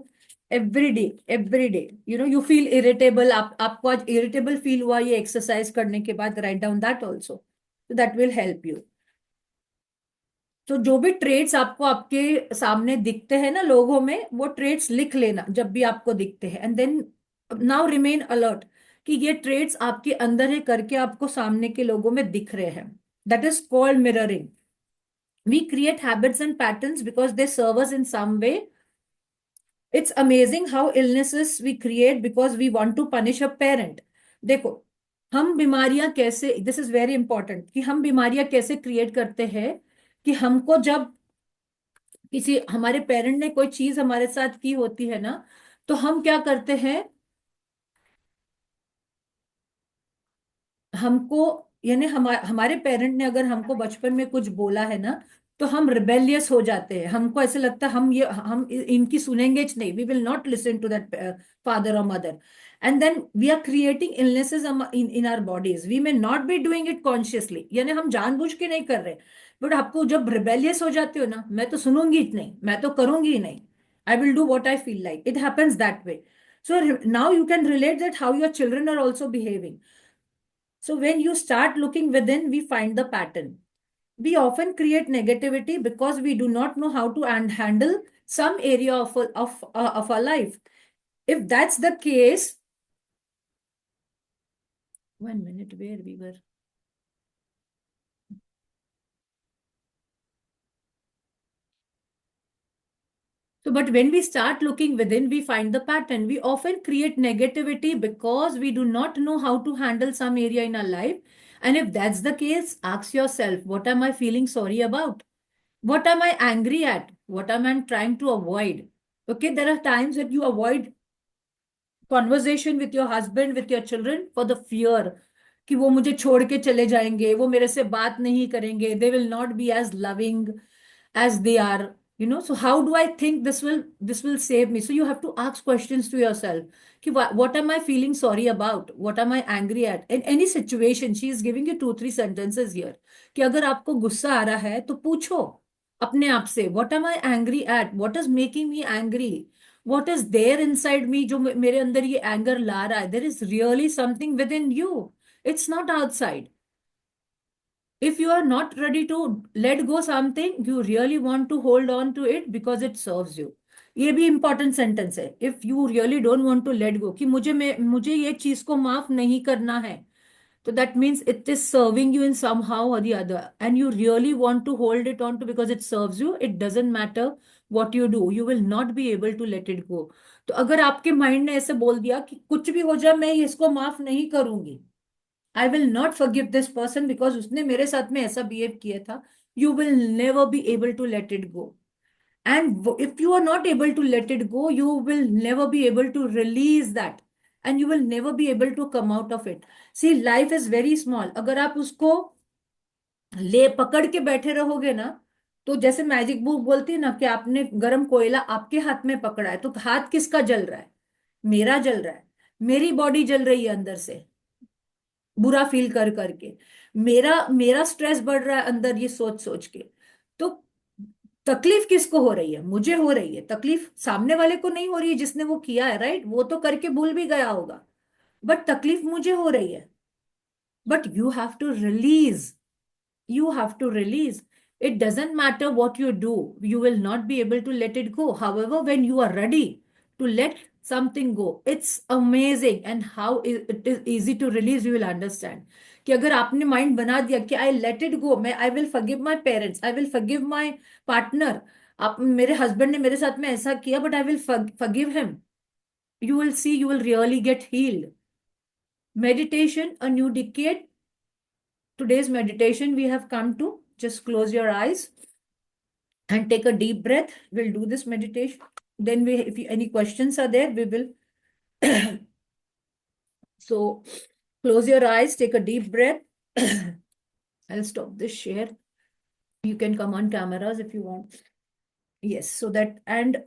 every day. You feel irritable, आपको आज irritable feel हुआ ये exercise करने के बाद, write down that also. So that will help you. तो जो भी ट्रेड्स आपको आपके सामने दिखते हैं ना लोगों में, वो ट्रेड्स लिख लेना जब भी आपको दिखते हैं, and then now remain alert कि ये ट्रेड्स आपके अंदर है करके आपको सामने के लोगों में दिख रहे हैं. That is called mirroring. We create habits and patterns because they serve us in some way. It's amazing how illnesses we create because we want to punish a parent. देखो, हम बीमारियां कैसे, दिस इज वेरी इंपॉर्टेंट, कि हम बीमारियां कैसे create करते हैं, कि हमको जब किसी हमारे पेरेंट ने कोई चीज हमारे साथ की होती है ना, तो हम क्या करते हैं, हमको, यानी हमारे पेरेंट ने अगर हमको बचपन में कुछ बोला है ना, तो हम रिबेलियस हो जाते हैं. हमको ऐसे लगता है हम इनकी सुनेंगे नहीं, we will not listen to that father और mother, and then we are creating illnesses in our bodies. We may not be doing it consciously, यानी हम जानबूझ के नहीं कर रहे, बट आपको जब रिबेलियस हो जाते हो ना, मैं तो सुनूंगी ही नहीं, मैं तो करूंगी ही नहीं, I will do what I feel like, it happens that way. So now you can relate that how your children are also behaving. So when you start looking within, we find the pattern. We often create negativity because we do not know how to handle some area of our life. If that's the case, 1 minute, where we were. So, but when we start looking within, we find the pattern. We often create negativity because we do not know how to handle some area in our life. And if that's the case, ask yourself, what am I feeling sorry about? What am I angry at? What am I trying to avoid? Okay, there are times that you avoid conversation with your husband, with your children for the fear कि वो मुझे छोड़ के चले जाएंगे, वो मेरे से बात नहीं करेंगे, they will not be as loving as they are. So how do I think this will save me? So you have to ask questions to yourself कि what am I feeling sorry about? What am I angry at? In any situation, she is giving you 2-3 sentences here कि अगर आपको गुस्सा आ रहा है तो पूछो अपने आप से, what am I angry at? What is making me angry? What is there inside me जो मेरे अंदर ये anger ला रहा है? There is really something within you. It's not outside. If you are not ready to let go something, you really want to hold on to it because it serves you. ये भी important sentence है. If you really don't want to let go, कि मुझे ये चीज को माफ नहीं करना है, so that means it is serving you in somehow or the other, and you really want to hold it on to because it serves you. It doesn't matter what you do, you will not be able to let it go. तो अगर आपके mind ने ऐसे बोल दिया कि कुछ भी हो जाए मैं इसको माफ नहीं करूंगी, I will not forgive this person because उसने मेरे साथ में ऐसा बिहेव किया था, you will never be able to let it go. And if you are not able to let it go, you will never be able to release that. And you will never be able to come out of it. See, life is very small. अगर आप उसको ले पकड़ के बैठे रहोगे ना, तो जैसे मैजिक बुक बोलती है ना कि आपने गरम कोयला आपके हाथ में पकड़ा है, तो हाथ किसका जल रहा है? मेरा जल रहा है, मेरी बॉडी जल रही है अंदर से, बुरा फील कर करके, मेरा मेरा स्ट्रेस बढ़ रहा है अंदर ये सोच सोच के. तो तकलीफ किसको हो रही है? मुझे हो रही है. तकलीफ सामने वाले को नहीं हो रही है जिसने वो किया है, राइट? वो तो करके भूल भी गया होगा, बट तकलीफ मुझे हो रही है. But you have to release, you have to release. It doesn't matter what you do, you will not be able to let it go. However, when you are ready to let something go, it's amazing. And how it is easy to release, you will understand कि अगर आपने mind बना दिया कि I let it go, मैं I will forgive my parents, I will forgive my partner, आप मेरे husband ने मेरे साथ में ऐसा किया but I will forgive him, you will see, you will really get healed. Meditation, a new decade. Today's meditation we have come to. Just close your eyes and take a deep breath. We'll do this meditation. Then if any questions are there, we will So close your eyes, take a deep breath. I'll stop this share. You can come on cameras if you want. Yes, so that, and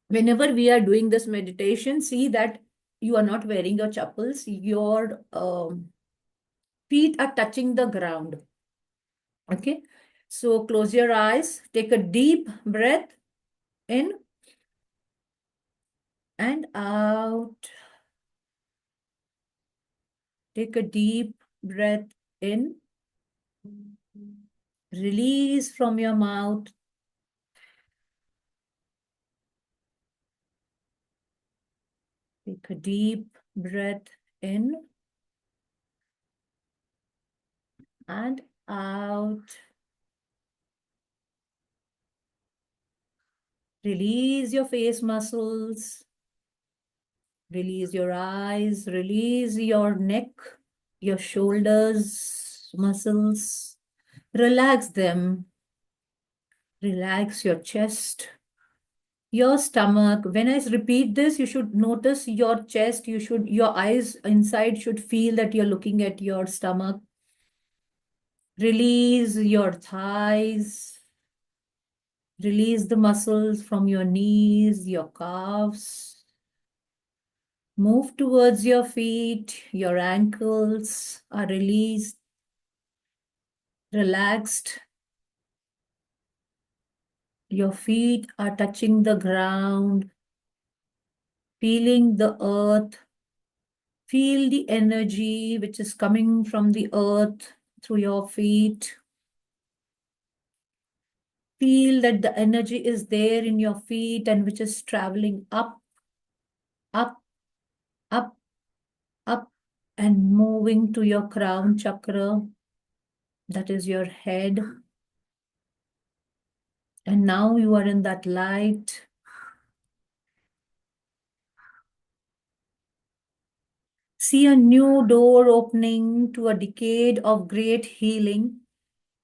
whenever we are doing this meditation, see that you are not wearing your chappals, your feet are touching the ground. Okay, so close your eyes, take a deep breath in and out. Take a deep breath in, release from your mouth. Take a deep breath in and out. Release your face muscles. Release your eyes. Release your neck, your shoulders, muscles. Relax them. Relax your chest, your stomach. When I repeat this, you should notice your chest. Your eyes inside should feel that you're looking at your stomach. Release your thighs. Release the muscles from your knees, your calves. Move towards your feet. Your ankles are released, relaxed. Your feet are touching the ground, feeling the earth. Feel the energy which is coming from the earth through your feet. Feel that the energy is there in your feet and which is traveling up, up, up, up, and moving to your crown chakra. That is your head. And now you are in that light. See a new door opening to a decade of great healing.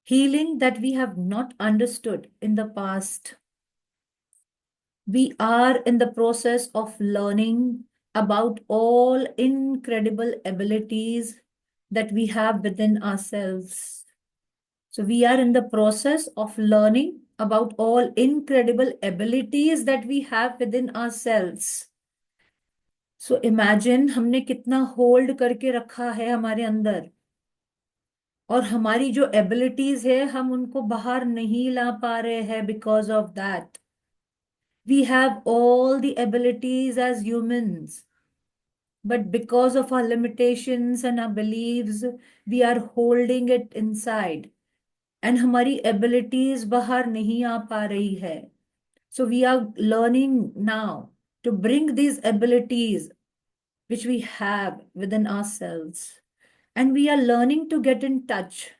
Healing that we have not understood in the past. We are in the process of learning about all incredible abilities that we have within ourselves. So we are in the process of learning about all incredible abilities that we have within ourselves. So imagine हमने कितना hold करके रखा है हमारे अंदर, और हमारी जो एबिलिटीज है हम उनको बाहर नहीं ला पा रहे हैं because of that. We have all the abilities as humans, but because of our limitations and our beliefs, we are holding it inside. And हमारी abilities बाहर नहीं आ पा रही है. So we are learning now to bring these abilities which we have within ourselves. And we are learning to get in touch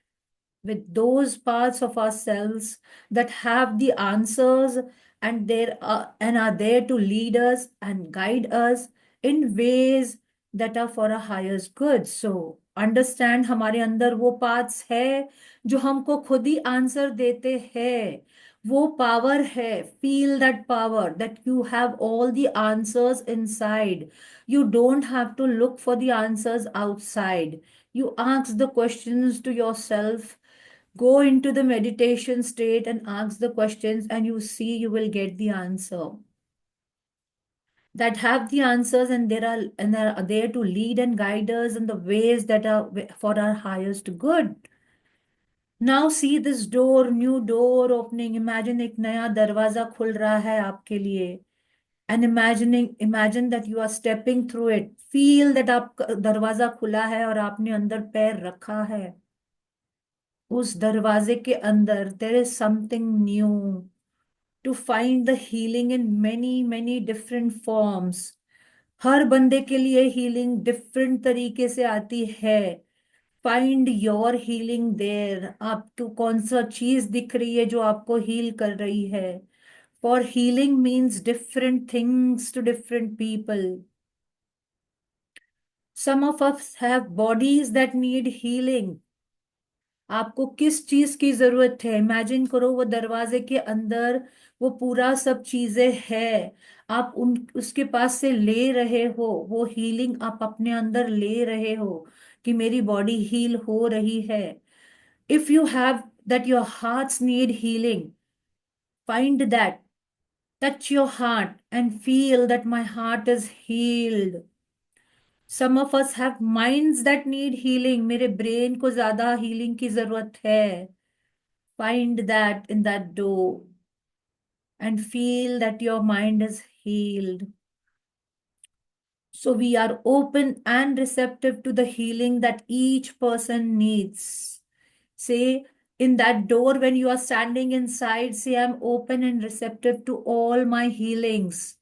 with those parts of ourselves that have the answers and are there to lead us and guide us in ways that are for our highest good. So understand हमारे अंदर वो parts है जो हमको खुद ही answer देते हैं. वो पावर है. Feel that power that you have all the answers inside. You don't have to look for the answers outside. You ask the questions to yourself. Go into the meditation state and ask the questions, and you see you will get the answer. That have the answers, and they are there to lead and guide us in the ways that are for our highest good. Now see this door, new door opening. Imagine एक नया दरवाजा खुल रहा है आपके लिए. And imagine that you are stepping through it. Feel that आप दरवाजा खुला है और आपने अंदर पैर रखा है. उस दरवाजे के अंदर there is something new to find the healing in many different forms. हर बंदे के लिए healing different तरीके से आती है. Find your healing there. आपको कौन सा चीज दिख रही है जो आपको हील कर रही है. For healing means different things to different people. Some of us have bodies that need healing. आपको किस चीज की जरूरत है, इमेजिन करो वो दरवाजे के अंदर वो पूरा सब चीजें है, आप उन उसके पास से ले रहे हो, वो हीलिंग आप अपने अंदर ले रहे हो कि मेरी बॉडी हील हो रही है। If you have that your hearts need healing, find that, touch your heart and feel that my heart is healed. Some of us have minds that need healing. मेरे ब्रेन को ज्यादा healing की जरूरत है। Find that in that door and feel that your mind is healed. So we are open and receptive to the healing that each person needs. Say in that door when you are standing inside, say, I'm open and receptive to all my healings.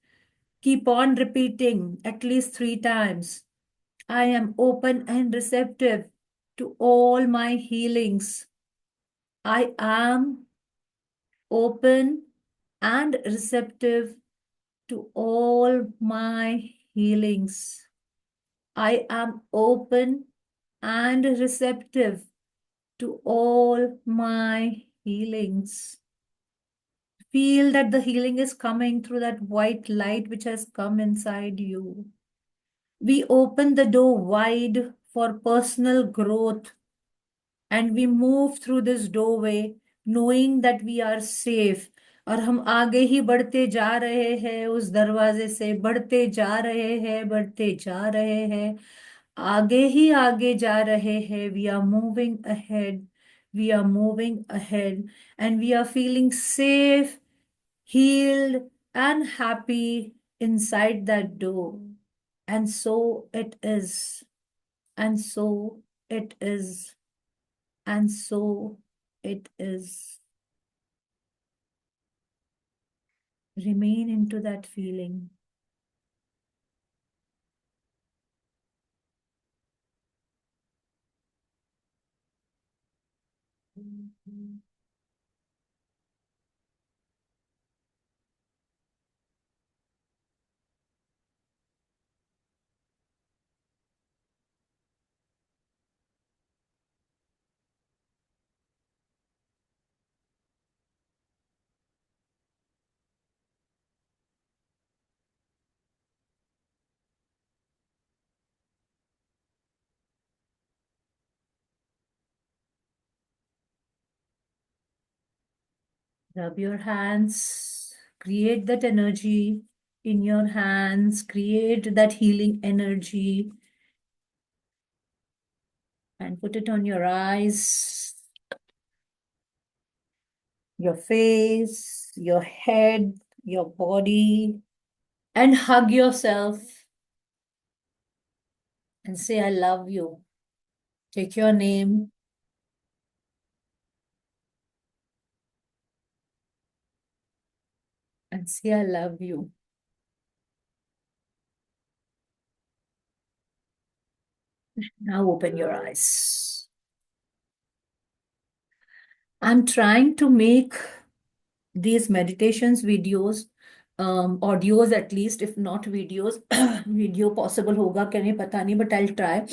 Keep on repeating at least 3 times. I am open and receptive to all my healings. I am open and receptive to all my healings. I am open and receptive to all my healings. Feel that the healing is coming through that white light which has come inside you. We open the door wide for personal growth and we move through this doorway knowing that we are safe. और हम आगे ही बढ़ते जा रहे हैं, उस दरवाजे से बढ़ते जा रहे हैं, बढ़ते जा रहे हैं, आगे ही आगे जा रहे हैं। We are moving ahead, we are moving ahead, and we are feeling safe, healed, and happy inside that door. And so it is, and so it is, and so it is. Remain into that feeling. Rub your hands, create that energy in your hands, create that healing energy, and put it on your eyes, your face, your head, your body, and hug yourself and say, I love you. Take your name and say, I love you. Now open your eyes. I'm trying to make these meditations videos, audios at least, if not videos. Video possible hoga कि नहीं पता नहीं, but I'll try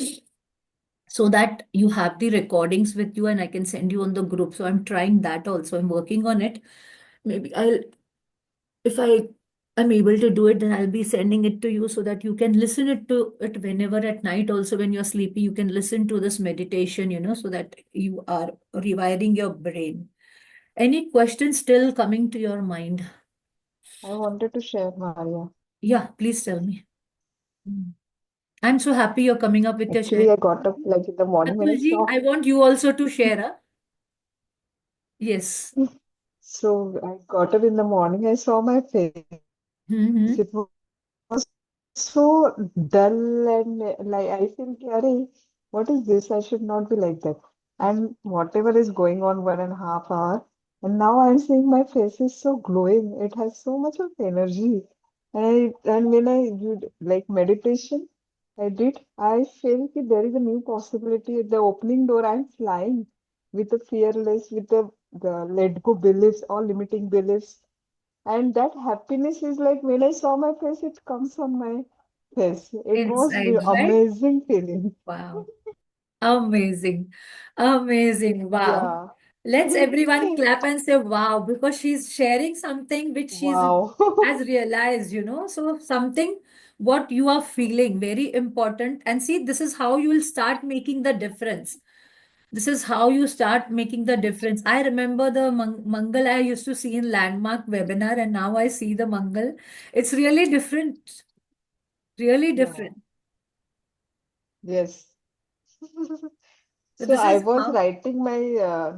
so that you have the recordings with you and I can send you on the group. So I'm trying that also. I'm working on it. Maybe if I'm able to do it, then I'll be sending it to you so that you can listen to it whenever at night. Also, when you're sleepy, you can listen to this meditation, so that you are rewiring your brain. Any questions still coming to your mind? I wanted to share, Maria. Yeah, please tell me. I'm so happy you're coming up with your Actually, share. I got up like in the morning when I Atul ji, saw. I want you also to share. Huh? Yes. So I got up in the morning, I saw my face. Mm-hmm. It was so dull and like I feel, Arey, what is this? I should not be like that. And whatever is going on 1.5 hour, and now I'm seeing my face is so glowing. It has so much of energy. And when I did like meditation, I did, I feel that there is a new possibility. At the opening door, I'm flying with the fearless, with the let go beliefs, all limiting beliefs. And that happiness is like when I saw my face, it comes on my face. It was the Inside, right? amazing feeling. Wow. Amazing. Amazing. Wow. Yeah. Let's everyone clap and say wow, because she's sharing something which she's Wow. has realized, So something what you are feeling, very important. And see, this is how you will start making the difference. This is how you start making the difference. I remember the Mangal I used to see in Landmark webinar, and now I see the Mangal. It's really different. Really Yeah. different. Yes. So So this I is was how. writing my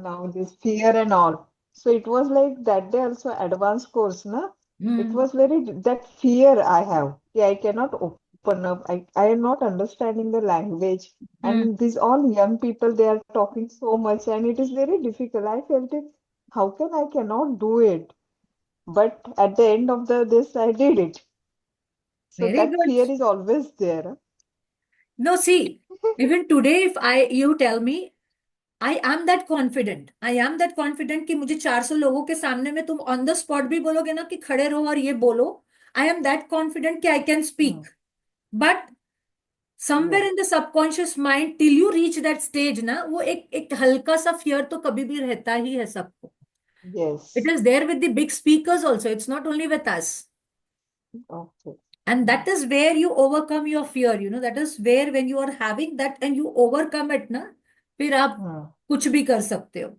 now this fear and all. So it was like that day also advanced course, na? It Mm, was very that fear I have. Yeah, I cannot open up. I am not understanding the language. mm. And these all young people, they are talking so much and it is very difficult. I felt it, how can I cannot do it? But at the end of the this I did it. So Very that good. fear is always there. No, see, even today, if you tell me, I am that confident. I am that confident कि मुझे 400 लोगों के सामने में तुम on the spot भी बोलोगे ना कि खड़े रहो और ये बोलो. I am that confident कि I can Hmm. speak. But somewhere Yes. in the subconscious mind, till you reach that stage ना, वो एक हल्का सा fear तो कभी भी रहता ही है सबको. It Yes. is there with the big speakers also. It's not only with us. Okay. And Hmm. that is where you overcome your fear, that is where when you are having that and you overcome it ना, फिर आप Hmm. कुछ भी कर सकते हो.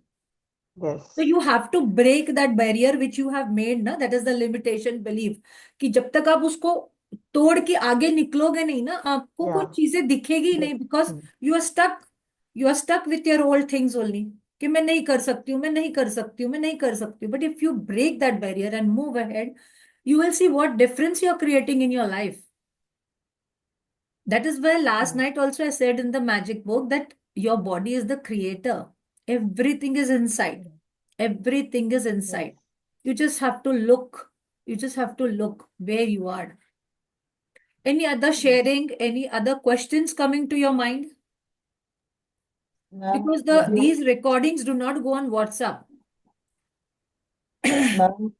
So Yes. you have to break that barrier which you have made ना, that is the limitation belief, कि जब तक आप उसको तोड़ के आगे निकलोगे नहीं ना, आपको कोई Yeah. चीजें दिखेगी ही Yes. नहीं, because Hmm. You are stuck with your old things only, कि मैं नहीं कर सकती हूँ, मैं नहीं कर सकती हूँ, मैं नहीं कर सकती हूँ. But if you break that barrier and move ahead, you will see what difference you're creating in your life. That is why last Hmm. night also I said in the magic book that your body is the creator. Everything is inside. Hmm. Everything is Yes. inside. You just have to look. You just have to look where you are. Any other Hmm. sharing? Any other questions coming to your mind? Ma'am Because मुझे these recordings do not go on WhatsApp. Ma'am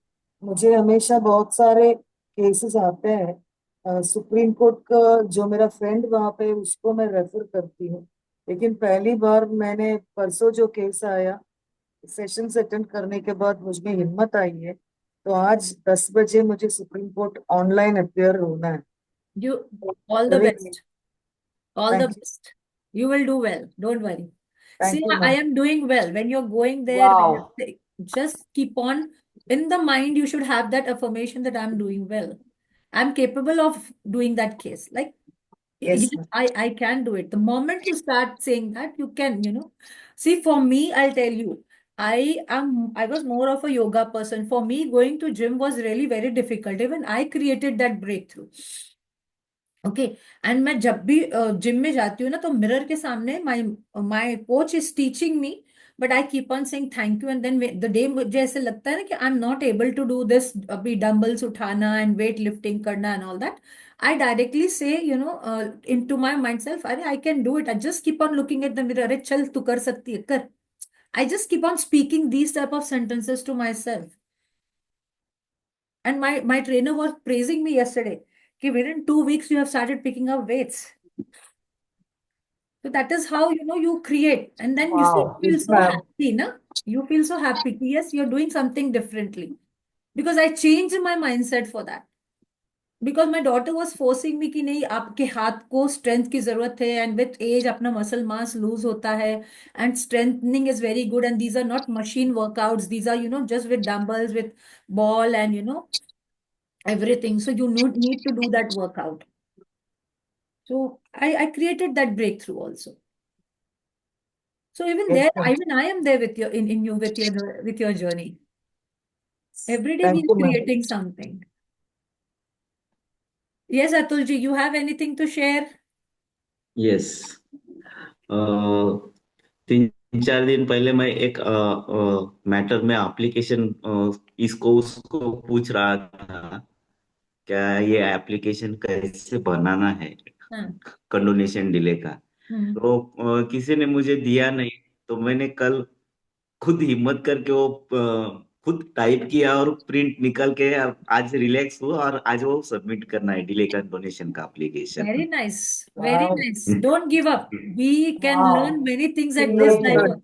मुझे हमेशा बहुत सारे cases आते हैं supreme court का। जो मेरा फ्रेंड वहां पे उसको मैं रेफर करती हूँ, लेकिन पहली बार मैंने परसों जो केस आया, सेशंस अटेंड करने के बाद मुझ में हिम्मत आई है। तो आज 10 बजे मुझे सुप्रीम कोर्ट ऑनलाइन अपियर होना है। You all the very best. All the thank you. best. You will do well. Don't worry. See, thank you I ma'am. am doing well. When you're going there, when Wow. you're just keep on in the mind, you should have that affirmation that I'm doing well. I'm capable of doing that case. Like, yes yes, ma'am. I can do it. The moment you start saying that, you can. See, for me, I'll tell you, I was more of a yoga person. For me, going to gym was really very difficult. Even I created that breakthrough. Okay. And मैं जब भी gym में जाती हूँ ना, तो mirror के सामने my my coach is teaching me, but I keep on saying thank you. And then the day मुझे ऐसे लगता है ना कि I am not able to do this, अभी डंबल्स उठाना एंड वेट लिफ्टिंग करना and all that, I directly say into my mind self, अरे I can do it. I just keep on looking at the mirror, अरे चल तू कर सकती है, कर. I just keep on speaking these type of sentences to myself. And my trainer was praising me yesterday. कि within 2 weeks you have started picking up weights. So that is how you create. And then you see, Wow. you feel yes so ma'am. happy, na? You feel so happy. कि Yes, you're doing something differently. Because I changed my mindset for that. Because my daughter was forcing me कि नहीं, आपके हाथ को strength की जरूरत है, and with age अपना muscle mass lose होता है, and strengthening is very good, and these are not machine workouts, these are just with dumbbells, with ball, and everything. So you need to do that workout. So I created that breakthrough also. So even yes there, ma'am. even I am there with in you with your journey. Every day we thank are you ma'am. creating something. Yes, Atulji, you have anything to share? Yes. तीन चार दिन पहले मैं एक matter में application इसको उसको पूछ रहा था, क्या ये एप्लीकेशन कैसे बनाना है, हाँ. कंडोनेशन डिले का। हम्म. तो किसी ने मुझे दिया नहीं, तो मैंने कल खुद हिम्मत करके वो खुद टाइप किया और प्रिंट निकल के अब आज रिलैक्स हुआ और आज वो सबमिट करना है डिले डोनेशन का Very एप्लीकेशन। nice. Very वाह nice. Don't give up. We can वाह learn many things at this very life. Good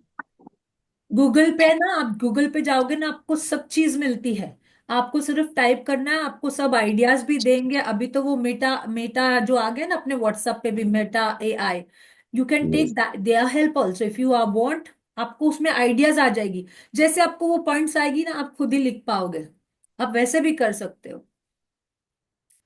Google पे ना, आप गूगल पे जाओगे ना, आपको सब चीज मिलती है। आपको सिर्फ टाइप करना है, आपको सब आइडियाज भी देंगे। अभी तो वो मेटा मेटा जो आ गया ना, अपने व्हाट्सएप पे भी Meta AI, you can take yes that their help also if you are want. आपको उसमें आइडियाज आ जाएगी। जैसे आपको वो पॉइंट्स आएगी ना, आप खुद ही लिख पाओगे। आप वैसे भी कर सकते हो।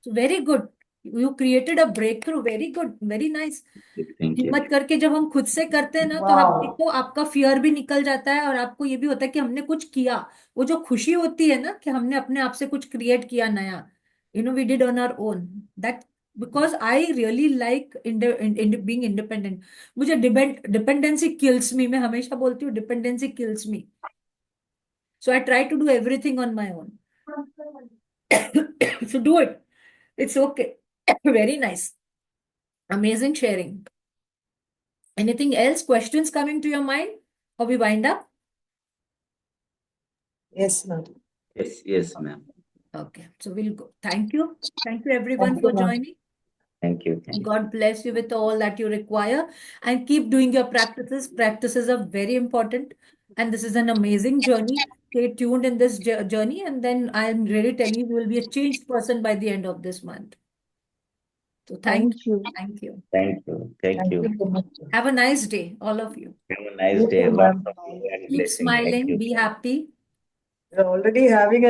Very good, you created a breakthrough, very good, very nice. Thank you. हिम्मत करके जब हम खुद से करते हैं ना, तो आप वाह देखो आपका फियर भी निकल जाता है, और आपको ये भी होता है कि हमने कुछ किया। वो जो खुशी होती है ना, कि हमने अपने आप से कुछ क्रिएट किया नया, we did on our own, that, because I really like being independent. मुझे डिपेंडेंसी किल्स मी, मैं हमेशा बोलती हूँ dependency kills me. So I try to do everything on my own. So do it, it's okay. Very nice, amazing sharing. Anything else? Questions coming to your mind? Or we wind up? Yes ma'am yes yes ma'am. Okay, so we'll go. Thank you. Thank you everyone thank you for ma'am joining. Thank you And thank God bless you with all that you require. And keep doing your practices. Practices are very important. And this is an amazing journey. Stay tuned in this journey. And then I'm really telling you, you will be a changed person by the end of this month. So thank you. Thank you. Thank you. Thank you thank thank you. You so much Have a nice day, all of you. Have a nice you day, to ma'am lots of Bye. Love and Keep blessing. Thank smiling. You. Be happy. We are already having